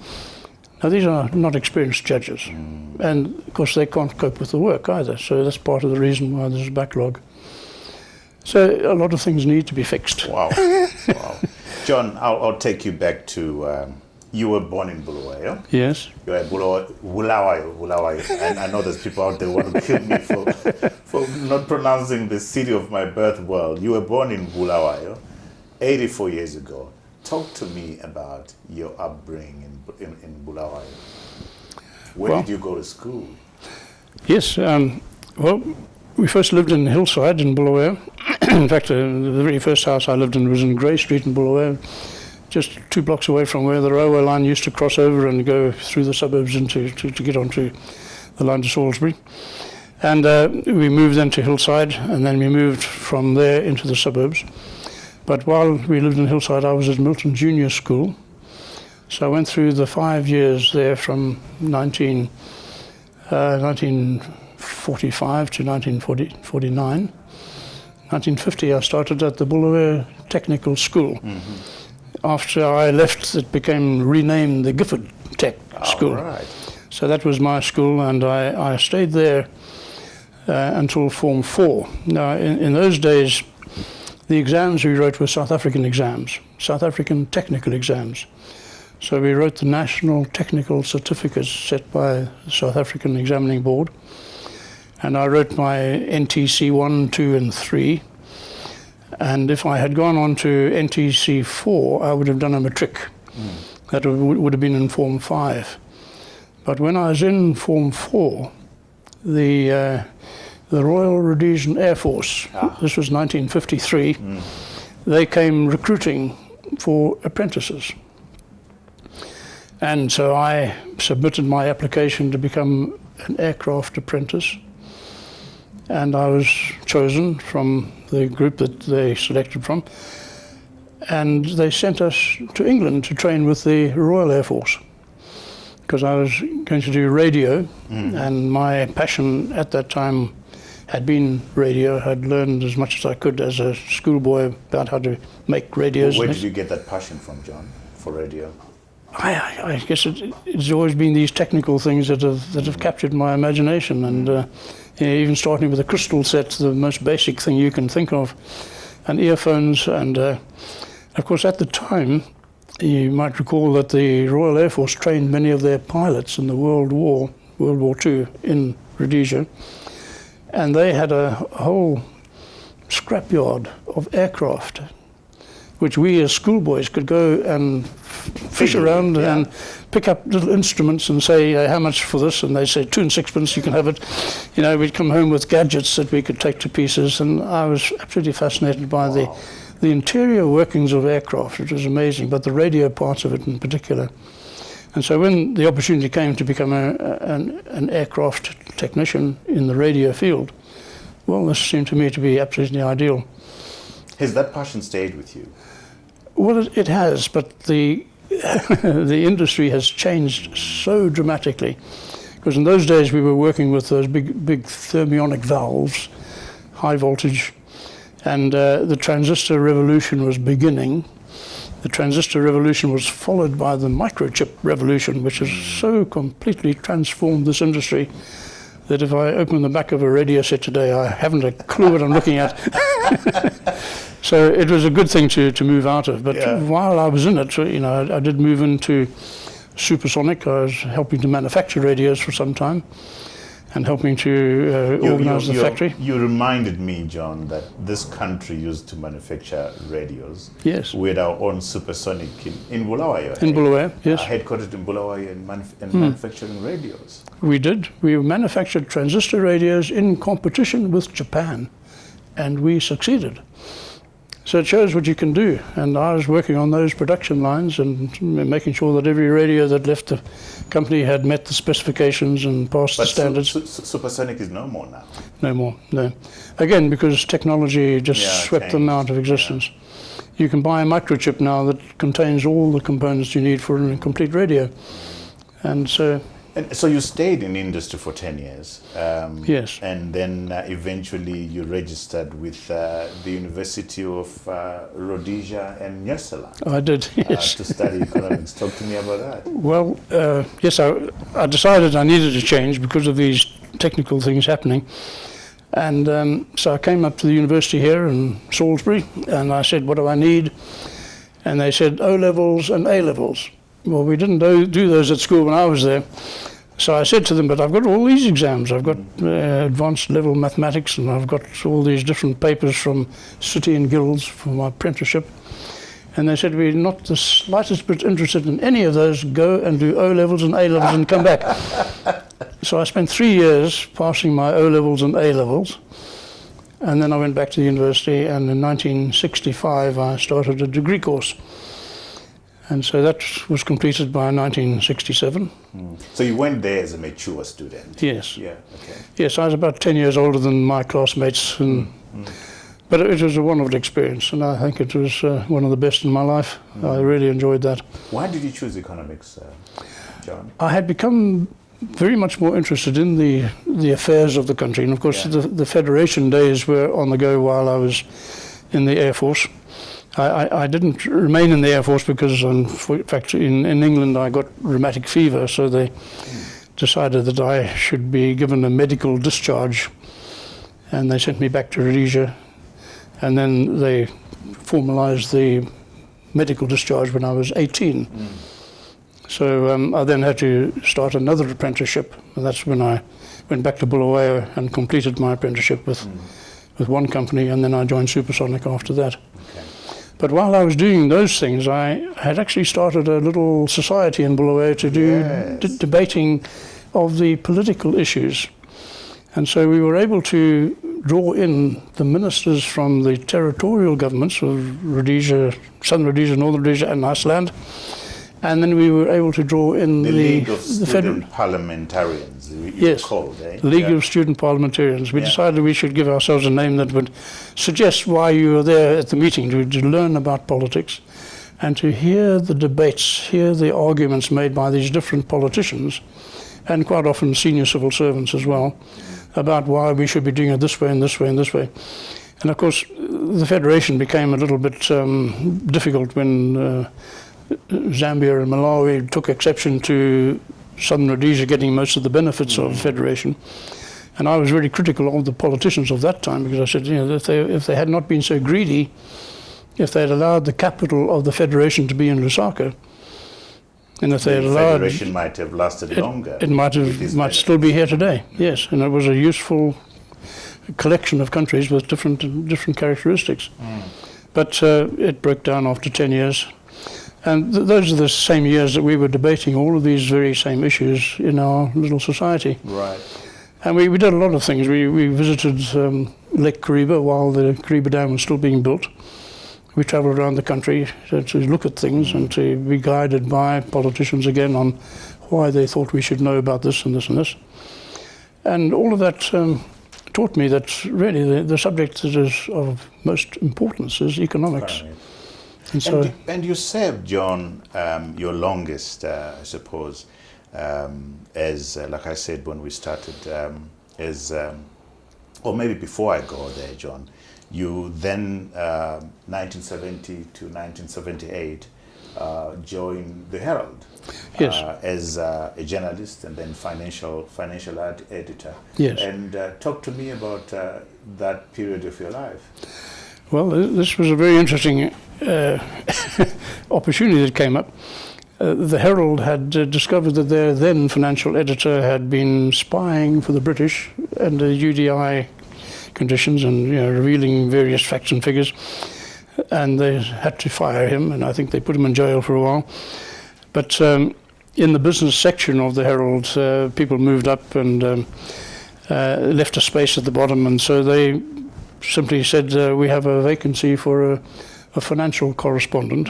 Now, these are not experienced judges. And, of course, they can't cope with the work either. So that's part of the reason why there's a backlog. So a lot of things need to be fixed. Wow. Wow. John, I'll take you back to, you were born in Bulawayo. Yes. You were Bulawayo. And I know there's people out there who want to kill me for not pronouncing the city of my birth well. You were born in Bulawayo 84 years ago. Talk to me about your upbringing in Bulawayo. Where did you go to school? Yes, well, we first lived in the hillside in Bulawayo, In fact, the very first house I lived in was in Grey Street in Bulawayo, just 2 blocks away from where the railway line used to cross over and go through the suburbs to get onto the line to Salisbury. And we moved then to Hillside, and then we moved from there into the suburbs. But while we lived in Hillside, I was at Milton Junior School. So I went through the 5 years there from 1945 to 1949. 1950 I started at the Bulawayo Technical School. Mm-hmm. After I left, it became renamed the Gifford Tech School. Right. So that was my school, and I stayed there until Form 4. Now, in those days, the exams we wrote were South African exams, South African technical exams. So we wrote the national technical certificates set by the South African Examining Board. And I wrote my NTC 1, 2, and 3. And if I had gone on to NTC 4, I would have done a matric. That would have been in Form 5. But when I was in Form 4, the Royal Rhodesian Air Force, this was 1953, they came recruiting for apprentices. And so I submitted my application to become an aircraft apprentice. And I was chosen from the group that they selected from. And they sent us to England to train with the Royal Air Force, because I was going to do radio, and my passion at that time had been radio. I'd learned as much as I could as a schoolboy about how to make radios. Where did you get that passion from, John, for radio? I guess it's always been these technical things that have captured my imagination, and even starting with a crystal set, the most basic thing you can think of, and earphones, and of course at the time, you might recall that the Royal Air Force trained many of their pilots in the World War II in Rhodesia, and they had a whole scrapyard of aircraft, which we as schoolboys could go and fish around and pick up little instruments and say, how much for this? And they say 2 and 6pence, you can have it. You know, we'd come home with gadgets that we could take to pieces, and I was absolutely fascinated by the interior workings of aircraft. It was amazing, but the radio parts of it in particular. And so when the opportunity came to become an aircraft technician in the radio field, well, this seemed to me to be absolutely ideal. Has that passion stayed with you? Well, it has, but the industry has changed so dramatically. Because in those days we were working with those big thermionic valves, high voltage, and the transistor revolution was beginning. The transistor revolution was followed by the microchip revolution, which has so completely transformed this industry that if I open the back of a radio set today, I haven't a clue what I'm looking at. So it was a good thing to move out of. But while I was in it, you know, I did move into supersonic. I was helping to manufacture radios for some time and helping to organize the factory. You reminded me, John, that this country used to manufacture radios. Yes. We had our own supersonic in Bulawayo. In Bulawayo, yes. Headquartered in Bulawayo and manufacturing radios. We did. We manufactured transistor radios in competition with Japan, and we succeeded. So it shows what you can do, and I was working on those production lines and making sure that every radio that left the company had met the specifications and passed the standards. Supersonic is no more now? No more, no. Again, because technology just swept them out of existence. Yeah. You can buy a microchip now that contains all the components you need for a complete radio. And so you stayed in industry for 10 years. Yes. And then eventually you registered with the University of Rhodesia and Nyasaland. I did, yes. To study economics. Talk to me about that. Well, yes, I decided I needed to change because of these technical things happening. And so I came up to the university here in Salisbury, and I said, what do I need? And they said O-levels and A-levels. Well, we didn't do those at school when I was there. So I said to them, but I've got all these exams. I've got advanced level mathematics, and I've got all these different papers from City and Guilds for my apprenticeship. And they said, we're not the slightest bit interested in any of those. Go and do O-levels and A-levels and come back. So I spent 3 years passing my O-levels and A-levels. And then I went back to the university, and in 1965 I started a degree course. And so that was completed by 1967. So you went there as a mature student? Yes. Yeah, okay. Yes, I was about 10 years older than my classmates, but it was a wonderful experience, and I think it was one of the best in my life. I really enjoyed that. Why did you choose economics, John? I had become very much more interested in the affairs of the country, and of course the Federation days were on the go while I was in the Air Force. I didn't remain in the Air Force because, in fact, in England I got rheumatic fever, so they decided that I should be given a medical discharge, and they sent me back to Rhodesia, and then they formalised the medical discharge when I was 18. So I then had to start another apprenticeship, and that's when I went back to Bulawayo and completed my apprenticeship with one company, and then I joined Supersonic after that. Okay. But while I was doing those things, I had actually started a little society in Bulawayo to do debating of the political issues. And so we were able to draw in the ministers from the territorial governments of Rhodesia, Southern Rhodesia, Northern Rhodesia and Iceland. And then we were able to draw in the League of the Student Parliamentarians, yes, called, eh? League of Student Parliamentarians. We decided we should give ourselves a name that would suggest why you were there at the meeting, to learn about politics and to hear the debates, hear the arguments made by these different politicians, and quite often senior civil servants as well, about why we should be doing it this way and this way and this way. And of course, the Federation became a little bit difficult when Zambia and Malawi took exception to Southern Rhodesia getting most of the benefits of Federation. And I was very critical of the politicians of that time, because I said, if they had not been so greedy, if they had allowed the capital of the Federation to be in Lusaka, and if they had allowed... The Federation might have lasted longer. It might still be here today, yes. And it was a useful collection of countries with different characteristics. But it broke down after 10 years. And those are the same years that we were debating all of these very same issues in our little society. Right. And we did a lot of things. We visited Lake Kariba while the Kariba Dam was still being built. We travelled around the country to look at things and to be guided by politicians again on why they thought we should know about this and this and this. And all of that taught me that really the subject that is of most importance is economics. Right. And so, and you served, John, your longest, I suppose, as, like I said when we started, or maybe before I go there, John, you then, 1970 to 1978, joined the Herald. Yes. As a journalist and then financial editor. Yes. And talk to me about that period of your life. Well, this was a very interesting opportunity that came up. The Herald had discovered that their then financial editor had been spying for the British under UDI conditions and revealing various facts and figures, and they had to fire him, and I think they put him in jail for a while. But in the business section of the Herald, people moved up and left a space at the bottom, and so they simply said, we have a vacancy for a financial correspondent.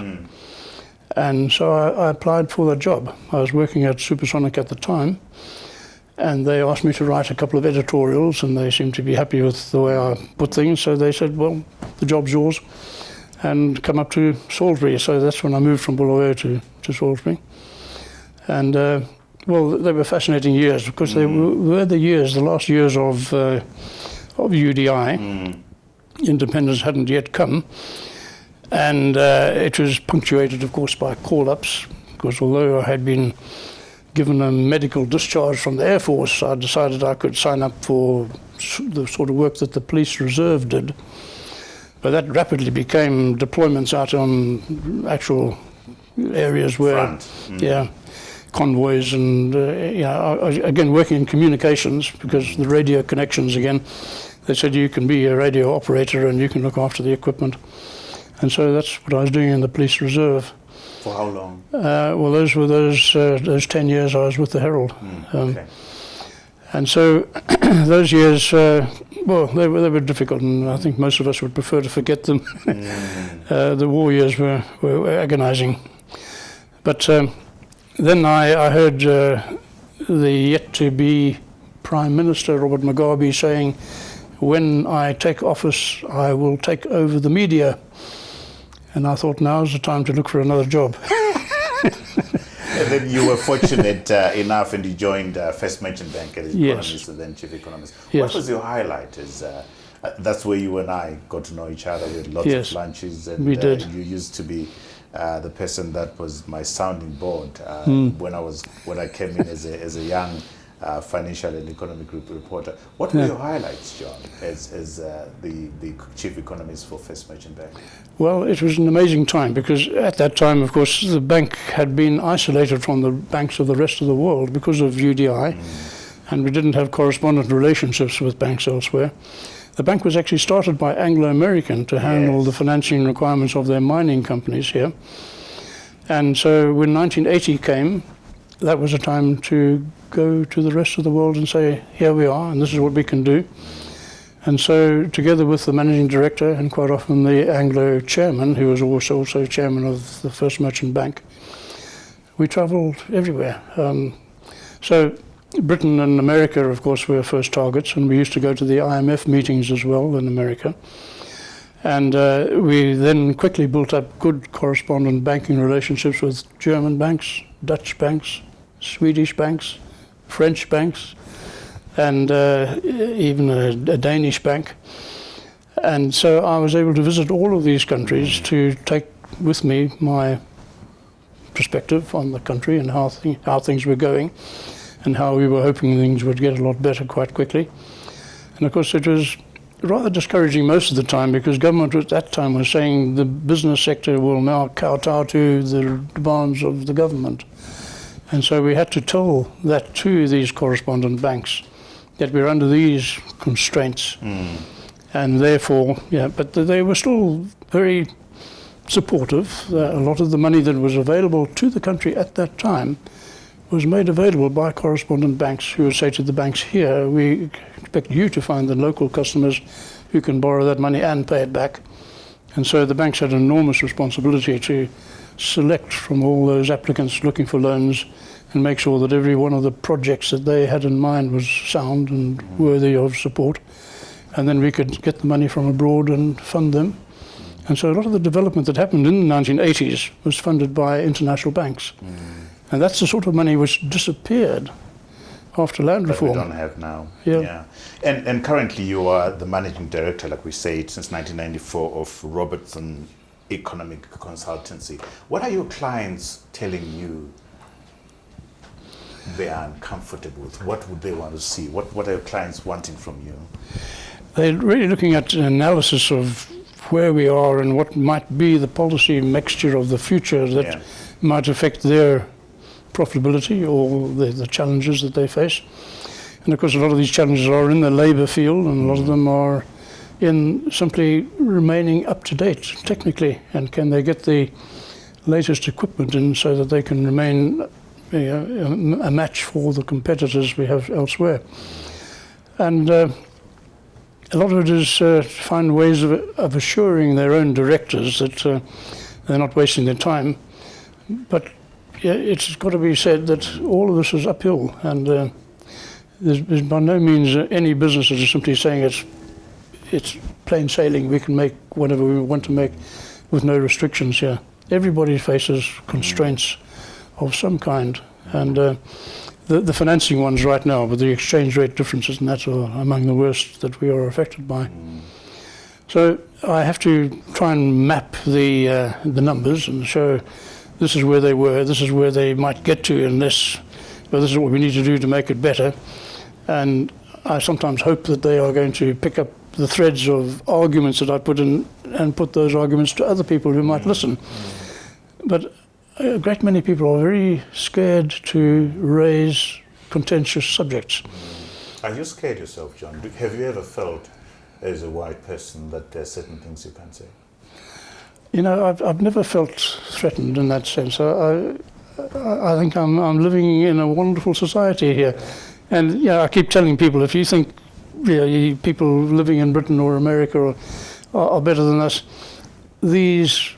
And so I applied for that job. I was working at Supersonic at the time, and they asked me to write a couple of editorials, and they seemed to be happy with the way I put things, so they said, well, the job's yours, and come up to Salisbury. So that's when I moved from Bulawayo to Salisbury. And well, they were fascinating years, because they were the last years of UDI. Independence hadn't yet come, and it was punctuated, of course, by call-ups, because although I had been given a medical discharge from the Air Force, I decided I could sign up for the sort of work that the police reserve did. But that rapidly became deployments out on actual areas where, convoys and, again, working in communications, because the radio connections, again, they said you can be a radio operator and you can look after the equipment. And so that's what I was doing in the police reserve. For how long? Well, those were those 10 years I was with the Herald. Okay. And so those years Well, they were difficult, and I think most of us would prefer to forget them. The war years were agonizing. But then I heard the yet-to-be Prime Minister, Robert Mugabe, saying, when I take office, I will take over the media. And I thought, now's the time to look for another job. And then you were fortunate enough and you joined First Merchant Bank as economist and then chief economist. Yes. What was your highlight? That's where you and I got to know each other. We had lots of lunches, and we did. You used to be the person that was my sounding board when I came in as a young financial and economic group reporter. What were your highlights, John, as the chief economist for First Merchant Bank? Well, it was an amazing time, because at that time, of course, the bank had been isolated from the banks of the rest of the world because of UDI, and we didn't have correspondent relationships with banks elsewhere. The bank was actually started by Anglo-American to handle the financing requirements of their mining companies here. And so when 1980 came, that was a time to go to the rest of the world and say, here we are, and this is what we can do. And so together with the managing director and quite often the Anglo chairman, who was also chairman of the First Merchant Bank, we travelled everywhere. So Britain and America, of course, were first targets, and we used to go to the IMF meetings as well in America. And we then quickly built up good correspondent banking relationships with German banks, Dutch banks, Swedish banks, French banks, and even a Danish bank. And so I was able to visit all of these countries to take with me my perspective on the country and how things were going, and how we were hoping things would get a lot better quite quickly. And of course it was rather discouraging most of the time, because government at that time was saying the business sector will now kowtow to the demands of the government. And so we had to tell that to these correspondent banks, that we're under these constraints. And therefore, but they were still very supportive. A lot of the money that was available to the country at that time was made available by correspondent banks, who would say to the banks here, we expect you to find the local customers who can borrow that money and pay it back. And so the banks had an enormous responsibility to select from all those applicants looking for loans and make sure that every one of the projects that they had in mind was sound and worthy of support. And then we could get the money from abroad and fund them. And so a lot of the development that happened in the 1980s was funded by international banks. And that's the sort of money which disappeared after land reform. That we don't have now. Yeah. And currently you are the managing director, like we said, since 1994 of Robertson Economic Consultancy. What are your clients telling you they are uncomfortable with? What would they want to see? What are your clients wanting from you? They're really looking at an analysis of where we are and what might be the policy mixture of the future that might affect their profitability or the challenges that they face. And of course a lot of these challenges are in the labour field, and a lot of them are in simply remaining up to date technically, and can they get the latest equipment in so that they can remain a match for the competitors we have elsewhere. And a lot of it is to find ways of assuring their own directors that they're not wasting their time. But it's got to be said that all of this is uphill, and there's by no means any business that is simply saying it's plain sailing, we can make whatever we want to make with no restrictions here. Everybody faces constraints of some kind, and the financing ones right now, with the exchange rate differences and that, are among the worst that we are affected by. So I have to try and map the numbers and show this is where they were, this is where they might get to, and this is what we need to do to make it better. And I sometimes hope that they are going to pick up the threads of arguments that I put in and put those arguments to other people who might listen. But a great many people are very scared to raise contentious subjects. Are you scared yourself, John? Have you ever felt, as a white person, that there are certain things you can't say? You know, I've never felt threatened in that sense. I think I'm living in a wonderful society here. And I keep telling people, if you think people living in Britain or America are better than us. These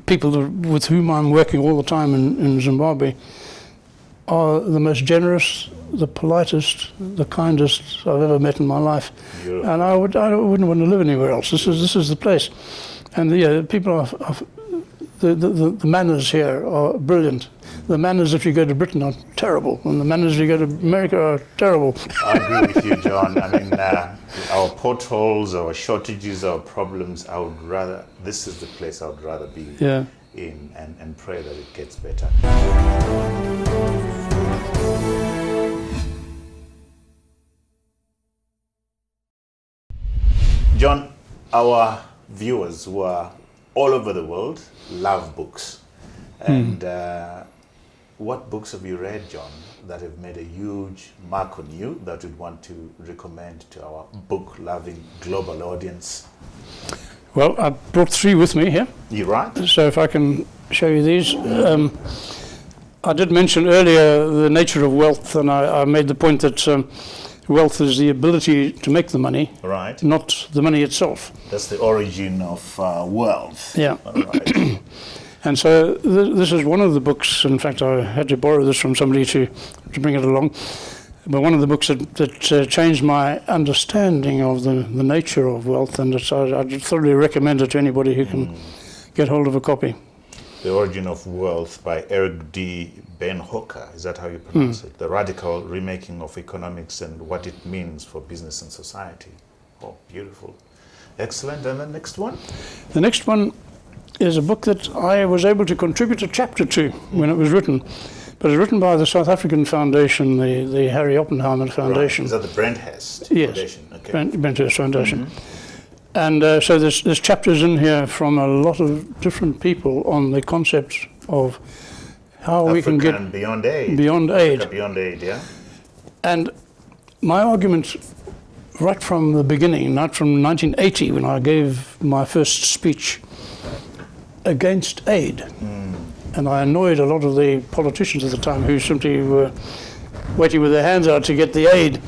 people with whom I'm working all the time in Zimbabwe are the most generous, the politest, the kindest I've ever met in my life. Beautiful. And I wouldn't want to live anywhere else. This is the place. And the people are the manners here are brilliant. The manners if you go to Britain are terrible, and the manners if you go to America are terrible. I agree with you, John. I mean, our potholes, our shortages, our problems, this is the place I would rather be in, and pray that it gets better. John, our viewers who are all over the world love books. And what books have you read, John, that have made a huge mark on you that you'd want to recommend to our book-loving global audience? Well, I brought 3 with me here. You're right. So if I can show you these. I did mention earlier the nature of wealth, and I made the point that wealth is the ability to make the money, Right. not the money itself. That's the origin of wealth. Yeah. All right. And so this is one of the books. In fact, I had to borrow this from somebody to bring it along. But one of the books that changed my understanding of the nature of wealth, and I'd thoroughly recommend it to anybody who can get hold of a copy. The Origin of Wealth by Eric D. Ben Hooker. Is that how you pronounce it? The Radical Remaking of Economics and What It Means for Business and Society. Oh, beautiful. Excellent. And the next one? The next one is a book that I was able to contribute a chapter to when it was written. But it was written by the South African Foundation, the Harry Oppenheimer Foundation. Right. Is that the Brenthurst Yes, Foundation? Okay. Brenthurst Foundation. And so there's chapters in here from a lot of different people on the concepts of how we can get beyond aid. Beyond aid. Africa beyond aid, yeah. And my argument right from the beginning, not from 1980 when I gave my first speech against aid, and I annoyed a lot of the politicians at the time who simply were waiting with their hands out to get the aid.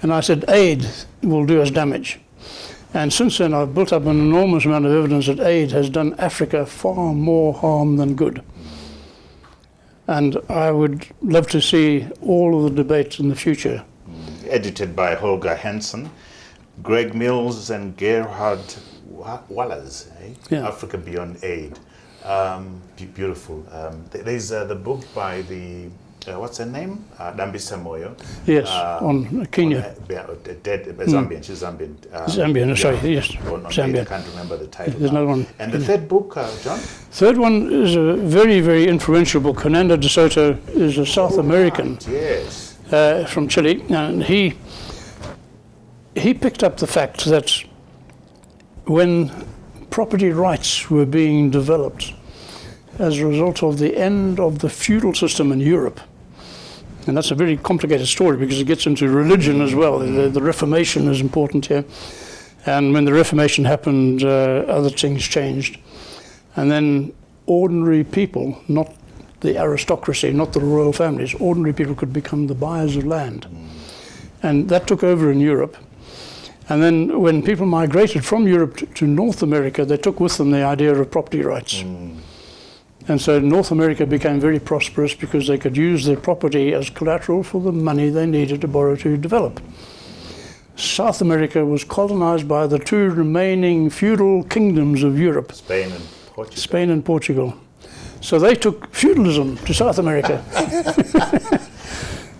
And I said, aid will do us damage. And since then, I've built up an enormous amount of evidence that aid has done Africa far more harm than good. And I would love to see all of the debates in the future. Edited by Holger Hansen, Greg Mills and Gerhard Wallace, Yeah. Africa Beyond Aid. Beautiful. There's the book by the, what's her name? Dambisa Moyo. Yes, on Kenya. Zambian, she's Zambian. Zambian, sorry, yes, Zambian. I can't remember the title. There's another one. And the third book, John? Third one is a very, very influential book. Hernando de Soto is a South American. Right, yes. From Chile, and he picked up the fact that when property rights were being developed as a result of the end of the feudal system in Europe, and that's a very complicated story because it gets into religion as well. The Reformation is important here, and when the Reformation happened, other things changed, and then ordinary people, not the aristocracy, not the royal families, ordinary people could become the buyers of land. And that took over in Europe. And then when people migrated from Europe to North America, they took with them the idea of property rights. And so North America became very prosperous because they could use their property as collateral for the money they needed to borrow to develop. South America was colonized by the 2 remaining feudal kingdoms of Europe, Spain and Portugal. Spain and Portugal. So they took feudalism to South America.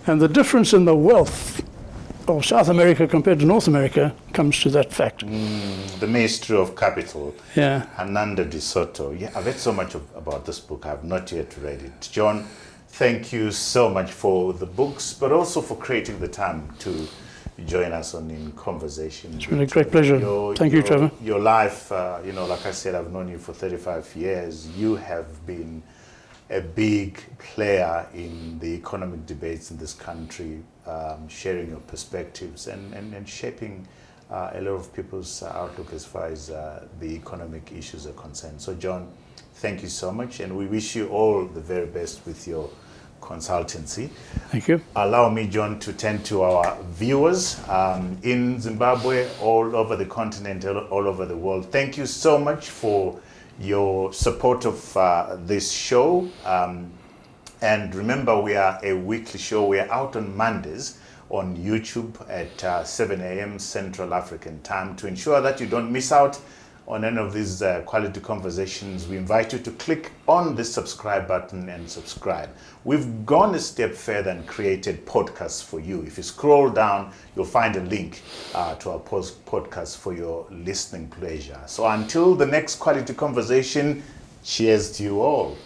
And the difference in the wealth of South America compared to North America comes to that fact. The Mystery of Capital. Yeah. Hernando de Soto. Yeah, I've heard so much about this book. I've not yet read it. John, thank you so much for the books, but also for creating the time to join us in conversation. It's been a great pleasure. Thank you, Trevor. Your life, like I said, I've known you for 35 years. You have been a big player in the economic debates in this country, sharing your perspectives and shaping a lot of people's outlook as far as the economic issues are concerned. So, John, thank you so much, and we wish you all the very best with your Consultancy. Thank you. Allow me, John, to tend to our viewers in Zimbabwe, all over the continent, all over the world. Thank you so much for your support of this show. And remember, we are a weekly show. We are out on Mondays on YouTube at 7 a.m. Central African time. To ensure that you don't miss out on any of these quality conversations, we invite you to click on the subscribe button and subscribe. We've gone a step further and created podcasts for you. If you scroll down, you'll find a link to our podcast for your listening pleasure. So until the next quality conversation, cheers to you all.